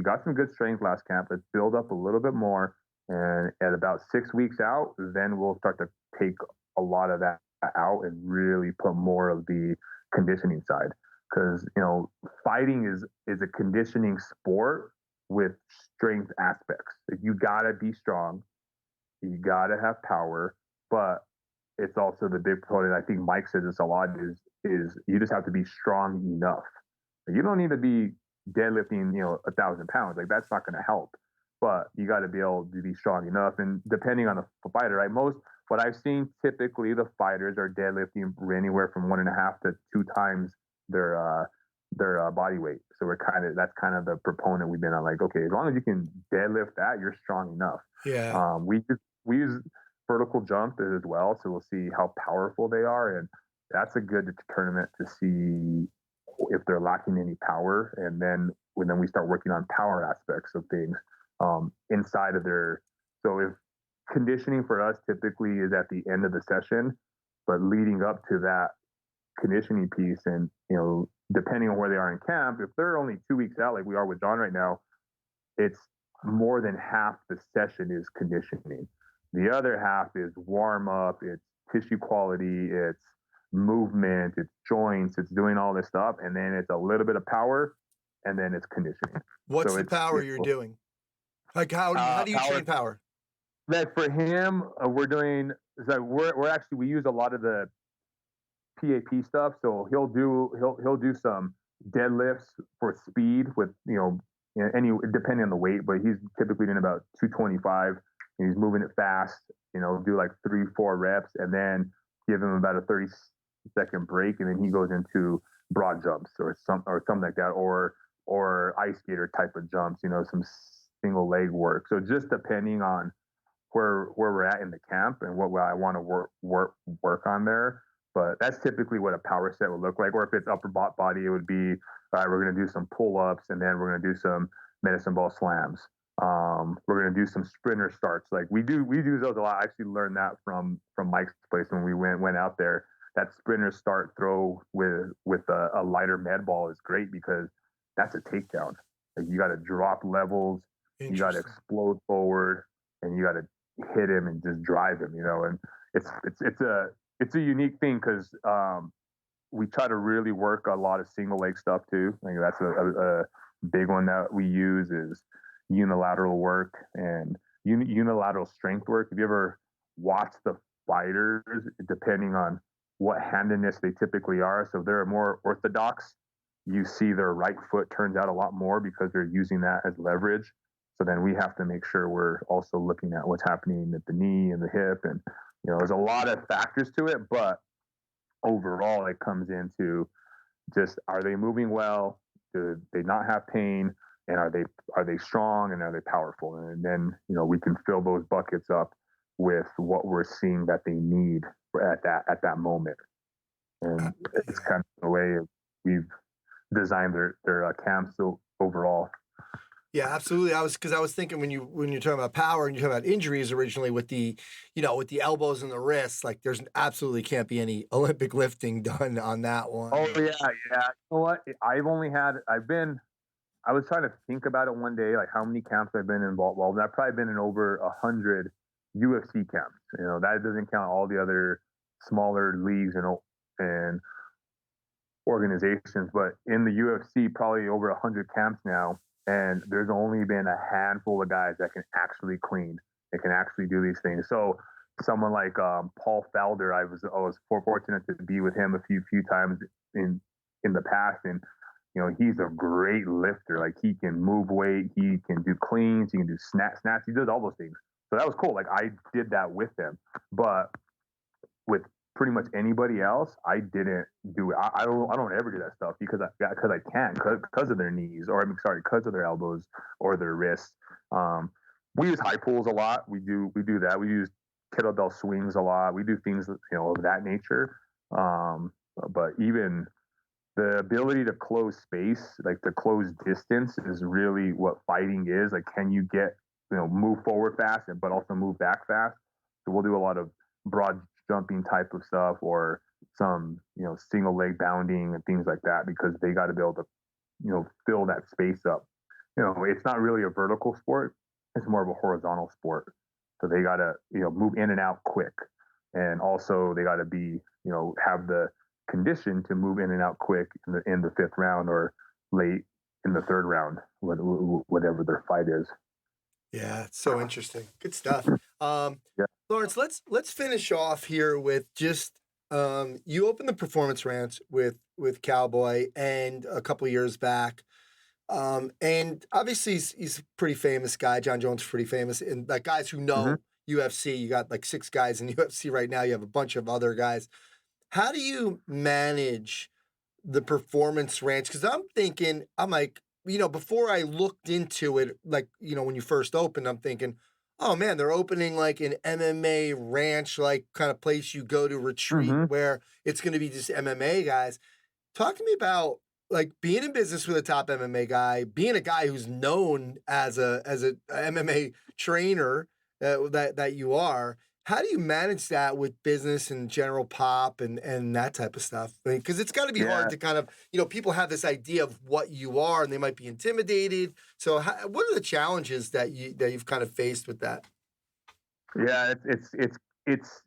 got some good strength last camp. Let's build up a little bit more. And at about 6 weeks out, then we'll start to take a lot of that out and really put more of the conditioning side. Because, you know, fighting is a conditioning sport with strength aspects. Like, you gotta be strong, you gotta have power, but it's also the big proponent. I think Mike says this a lot, is you just have to be strong enough. You don't need to be deadlifting, you know, 1,000 pounds. Like, that's not going to help. But you got to be able to be strong enough. And depending on the fighter, right? What I've seen, typically the fighters are deadlifting anywhere from 1.5 to 2 times their body weight. So that's kind of the proponent we've been on. Like, okay, as long as you can deadlift that, you're strong enough. Yeah. We use vertical jump as well, so we'll see how powerful they are, and that's a good tournament to see if they're lacking any power. And then when we start working on power aspects of things inside of their. So if conditioning for us typically is at the end of the session, but leading up to that conditioning piece, and, you know, depending on where they are in camp, if they're only 2 weeks out, like we are with John right now, it's more than half the session is conditioning. The other half is warm up, it's tissue quality, it's movement, it's joints, it's doing all this stuff, and then it's a little bit of power, and then it's conditioning. What's the power you're doing? Like, how do you train power? Like for him, we're doing, so we use a lot of the PAP stuff. So he'll do some deadlifts for speed with, you know, any, depending on the weight, but he's typically doing about 225. And he's moving it fast, you know, do like 3-4 reps, and then give him about a 30-second break, and then he goes into broad jumps or something like that, or ice skater type of jumps, you know, some single leg work. So just depending on where we're at in the camp and what I want to work on there. But that's typically what a power set would look like. Or if it's upper body, it would be, all right, we're going to do some pull-ups, and then we're going to do some medicine ball slams. We're going to do some sprinter starts. Like we do those a lot. I actually learned that from Mike's place when we went out there. That sprinter start throw with a lighter med ball is great, because that's a takedown. Like, you got to drop levels, you got to explode forward, and you got to hit him and just drive him, you know. And it's a unique thing, because we try to really work a lot of single leg stuff too. Like, that's a big one that we use is unilateral work and unilateral strength work. If you ever watch the fighters, depending on what handedness they typically are, so they're more orthodox, you see their right foot turns out a lot more because they're using that as leverage. So then we have to make sure we're also looking at what's happening at the knee and the hip. And, there's a lot of factors to it, but overall it comes into just, are they moving well? Do they not have pain? And are they strong, and are they powerful? And then, we can fill those buckets up with what we're seeing that they need at that moment. And it's kind of the way we've designed their camps overall. Yeah, absolutely. I was thinking when you're talking about power and you're talking about injuries originally with the elbows and the wrists, like there's absolutely can't be any Olympic lifting done on that one. Oh yeah. You know what? I was trying to think about it one day, like how many camps I've been involved. Well, I've probably been in over 100 UFC camps. That doesn't count all the other smaller leagues and organizations, but in the UFC, probably over 100 camps now. And there's only been a handful of guys that can actually clean. They can actually do these things. So someone like Paul Felder, I was fortunate to be with him a few times in the past, and he's a great lifter. Like he can move weight, he can do cleans, he can do snaps, he does all those things. So that was cool. Like I did that with him, but with pretty much anybody else, I didn't do it. I don't ever do that stuff because I can't because of their knees, or because of their elbows or their wrists. We use high pulls a lot. We do that. We use kettlebell swings a lot. We do things of that nature. But even the ability to close space, like to close distance, is really what fighting is. Like, can you move forward fast but also move back fast? So we'll do a lot of broad jumping type of stuff, or some single leg bounding and things like that, because they got to be able to fill that space up. It's not really a vertical sport, it's more of a horizontal sport, so they got to move in and out quick, and also they got to be have the condition to move in and out quick in the fifth round or late in the third round, whatever their fight is. Yeah, it's so interesting. Good stuff. Yeah. Lawrence, let's finish off here with just you opened the Performance Ranch with Cowboy and a couple of years back. And obviously he's a pretty famous guy. John Jones is pretty famous. And like guys who know UFC, you got like 6 guys in UFC right now. You have a bunch of other guys. How do you manage the Performance Ranch? Because I'm like, before I looked into it, like, when you first opened, I'm thinking, oh man, they're opening like an MMA ranch, like kind of place you go to retreat where it's going to be just MMA guys. Talk to me about like being in business with a top MMA guy, being a guy who's known as a MMA trainer that you are. How do you manage that with business and general pop and that type of stuff? Because it's got to be hard to kind of, people have this idea of what you are and they might be intimidated. So what are the challenges that you've kind of faced with that? Yeah, it's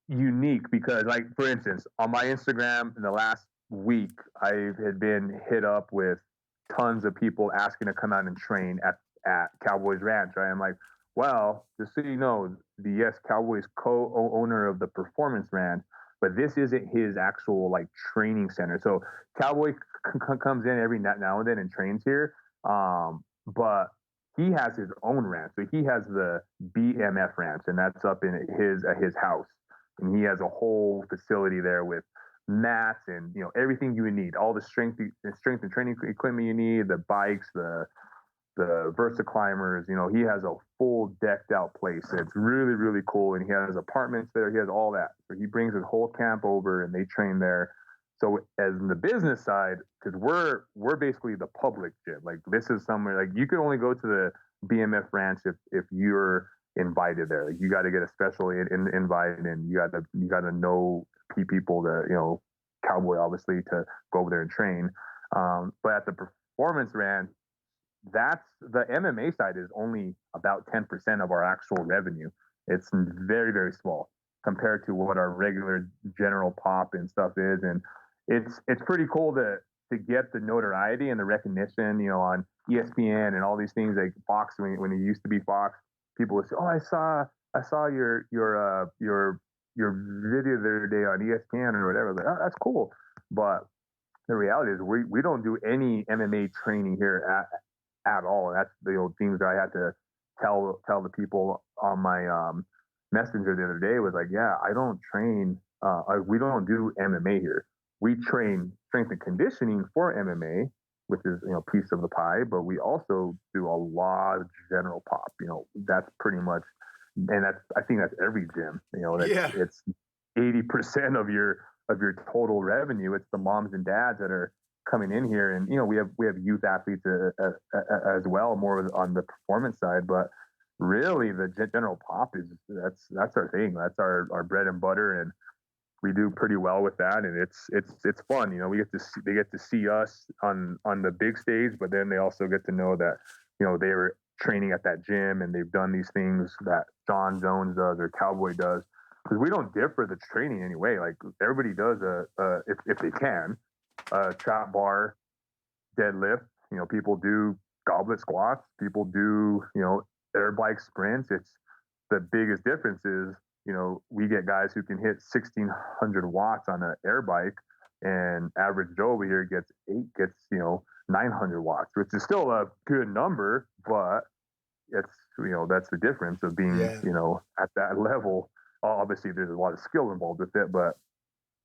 unique because, like, for instance, on my Instagram in the last week, I had been hit up with tons of people asking to come out and train at Cowboy's Ranch, right? I'm like, well, just so you know, Cowboy's co-owner of the Performance Ranch, but this isn't his actual like training center. So Cowboy comes in every now and then and trains here, but he has his own ranch. So he has the BMF Ranch, and that's up in his house, and he has a whole facility there with mats and everything you would need, all the strength and training equipment you need, the bikes, the Versa climbers. He has a full decked out place. It's really, really cool. And he has apartments there. He has all that. So he brings his whole camp over and they train there. So as in the business side, because we're basically the public gym. Like this is somewhere like you can only go to the BMF Ranch if you're invited there. Like you got to get a special invite, and you got to know people to Cowboy obviously to go over there and train. But at the Performance Ranch, that's the MMA side is only about 10% of our actual revenue. It's very, very small compared to what our regular general pop and stuff is. And it's pretty cool to get the notoriety and the recognition, on ESPN and all these things like Fox. When it used to be Fox, people would say, "Oh, I saw your video the other day on ESPN or whatever." Like, oh, that's cool. But the reality is we don't do any MMA training here at all. That's the old things that I had to tell the people on my messenger the other day was like, yeah, I don't train. We don't do MMA here. We train strength and conditioning for MMA, which is, piece of the pie, but we also do a lot of general pop. That's pretty much, and I think that's every gym. It's 80% of your total revenue. It's the moms and dads that are coming in here, and we have youth athletes as well, more on the performance side. But really, the general pop that's our thing. That's our bread and butter, and we do pretty well with that. And it's fun. They get to see us on the big stage, but then they also get to know that they were training at that gym and they've done these things that John Jones does or Cowboy does. Because we don't differ the training anyway. Like everybody does if they can, trap bar, deadlift. People do goblet squats. People do air bike sprints. It's the biggest difference is we get guys who can hit 1,600 watts on an air bike, and average Joe over here gets 900 watts, which is still a good number, but it's that's the difference of being at that level. Obviously, there's a lot of skill involved with it, but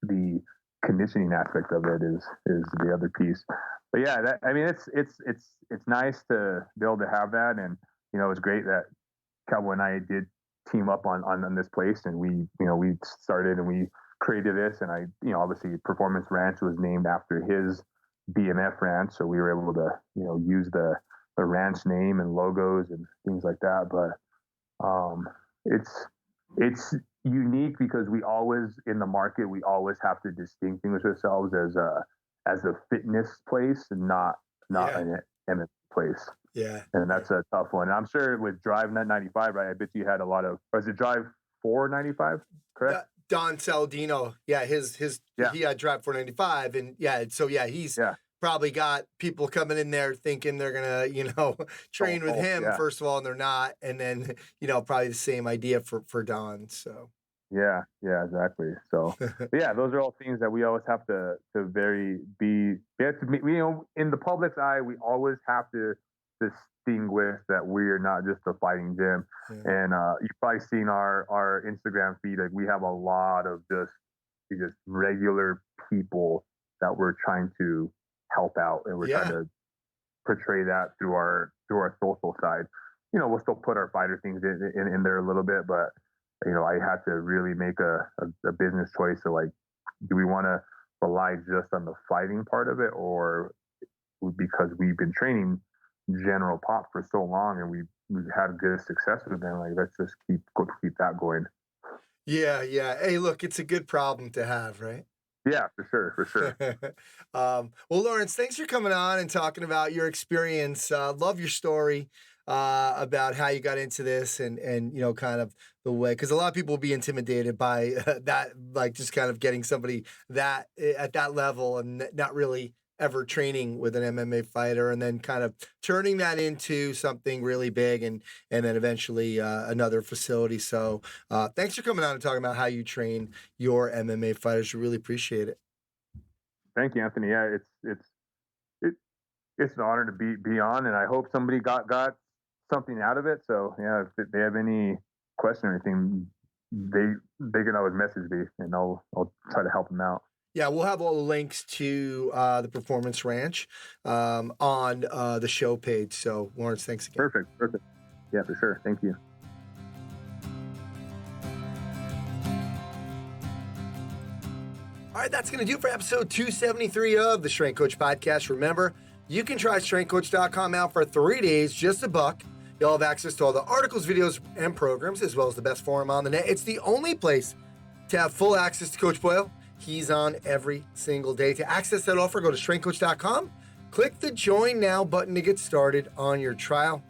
the conditioning aspect of it is the other piece. But yeah, it's nice to be able to have that, and it's great that Cowboy and I did team up on this place, and we started and we created this, and obviously Performance Ranch was named after his BMF ranch, so we were able to use the ranch name and logos and things like that. But it's unique because we always in the market have to distinguish ourselves as a fitness place and not an MMA place. Yeah, and that's a tough one. And I'm sure with Drive 95, right? I bet you had a lot of. Or is it Drive 495? Correct. Don Saladino, he had Drive 495, and he's probably got people coming in there thinking they're gonna train with him first of all, and they're not, and then probably the same idea for Don. So. Yeah, exactly. So, those are all things that we always have to in the public's eye, we always have to distinguish that we're not just a fighting gym. Yeah. And you've probably seen our Instagram feed. Like we have a lot of just regular people that we're trying to help out, and we're trying to portray that through our social side. We'll still put our fighter things in there a little bit, but I had to really make a business choice. So like, do we want to rely just on the fighting part of it, or because we've been training general pop for so long and we've had good success with them, like let's just keep that going. Yeah. Hey, look, it's a good problem to have, right? Yeah, for sure. Well, Lawrence, thanks for coming on and talking about your experience. Love your story. About how you got into this and kind of the way, because a lot of people will be intimidated by that, like just kind of getting somebody that at that level and not really ever training with an MMA fighter, and then kind of turning that into something really big and then eventually another facility. So thanks for coming on and talking about how you train your MMA fighters. We really appreciate it. Thank you, Anthony. Yeah, it's an honor to be on, and I hope somebody got something out of it. So if they have any question or anything, they can always message me, and I'll try to help them out. Yeah, we'll have all the links to the Performance Ranch on the show page. So Lawrence, thanks again. Perfect. Yeah, for sure. Thank you. All right, that's going to do it for episode 273 of the Strength Coach Podcast. Remember, you can try strengthcoach.com out for 3 days, just $1. You'll have access to all the articles, videos, and programs, as well as the best forum on the net. It's the only place to have full access to Coach Boyle. He's on every single day. To access that offer, go to strengthcoach.com. Click the Join Now button to get started on your trial.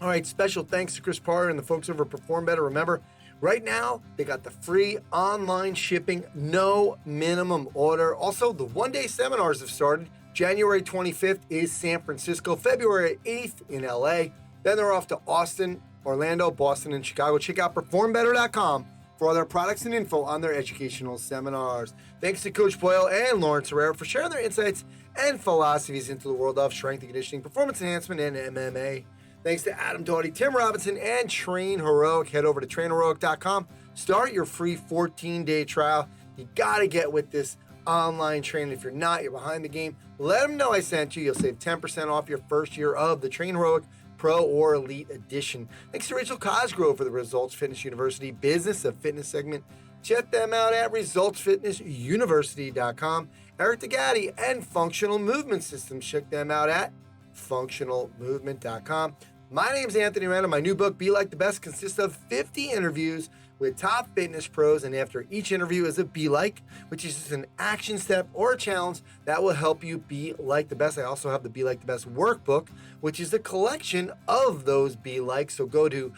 All right, special thanks to Chris Parr and the folks over at Perform Better. Remember, right now, they got the free online shipping, no minimum order. Also, the one-day seminars have started. January 25th is San Francisco, February 8th in LA. Then they're off to Austin, Orlando, Boston, and Chicago. Check out performbetter.com for all their products and info on their educational seminars. Thanks to Coach Boyle and Lawrence Herrera for sharing their insights and philosophies into the world of strength and conditioning, performance enhancement, and MMA. Thanks to Adam Doughty, Tim Robinson, and Train Heroic. Head over to trainheroic.com. Start your free 14-day trial. You got to get with this online training. If you're not, you're behind the game. Let them know I sent you. You'll save 10% off your first year of the Train Heroic Pro or Elite Edition. Thanks to Rachel Cosgrove for the Results Fitness University Business of Fitness segment. Check them out at resultsfitnessuniversity.com. Eric Dagati and Functional Movement Systems. Check them out at functionalmovement.com. My name's Anthony Randall. My new book, Be Like the Best, consists of 50 interviews with top fitness pros, and after each interview is a Be Like, which is just an action step or a challenge that will help you be like the best. I also have the Be Like the Best workbook, which is a collection of those Be Like. So go to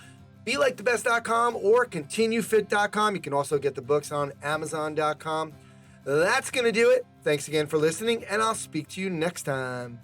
BeLikeTheBest.com or ContinueFit.com. You can also get the books on Amazon.com. That's going to do it. Thanks again for listening, and I'll speak to you next time.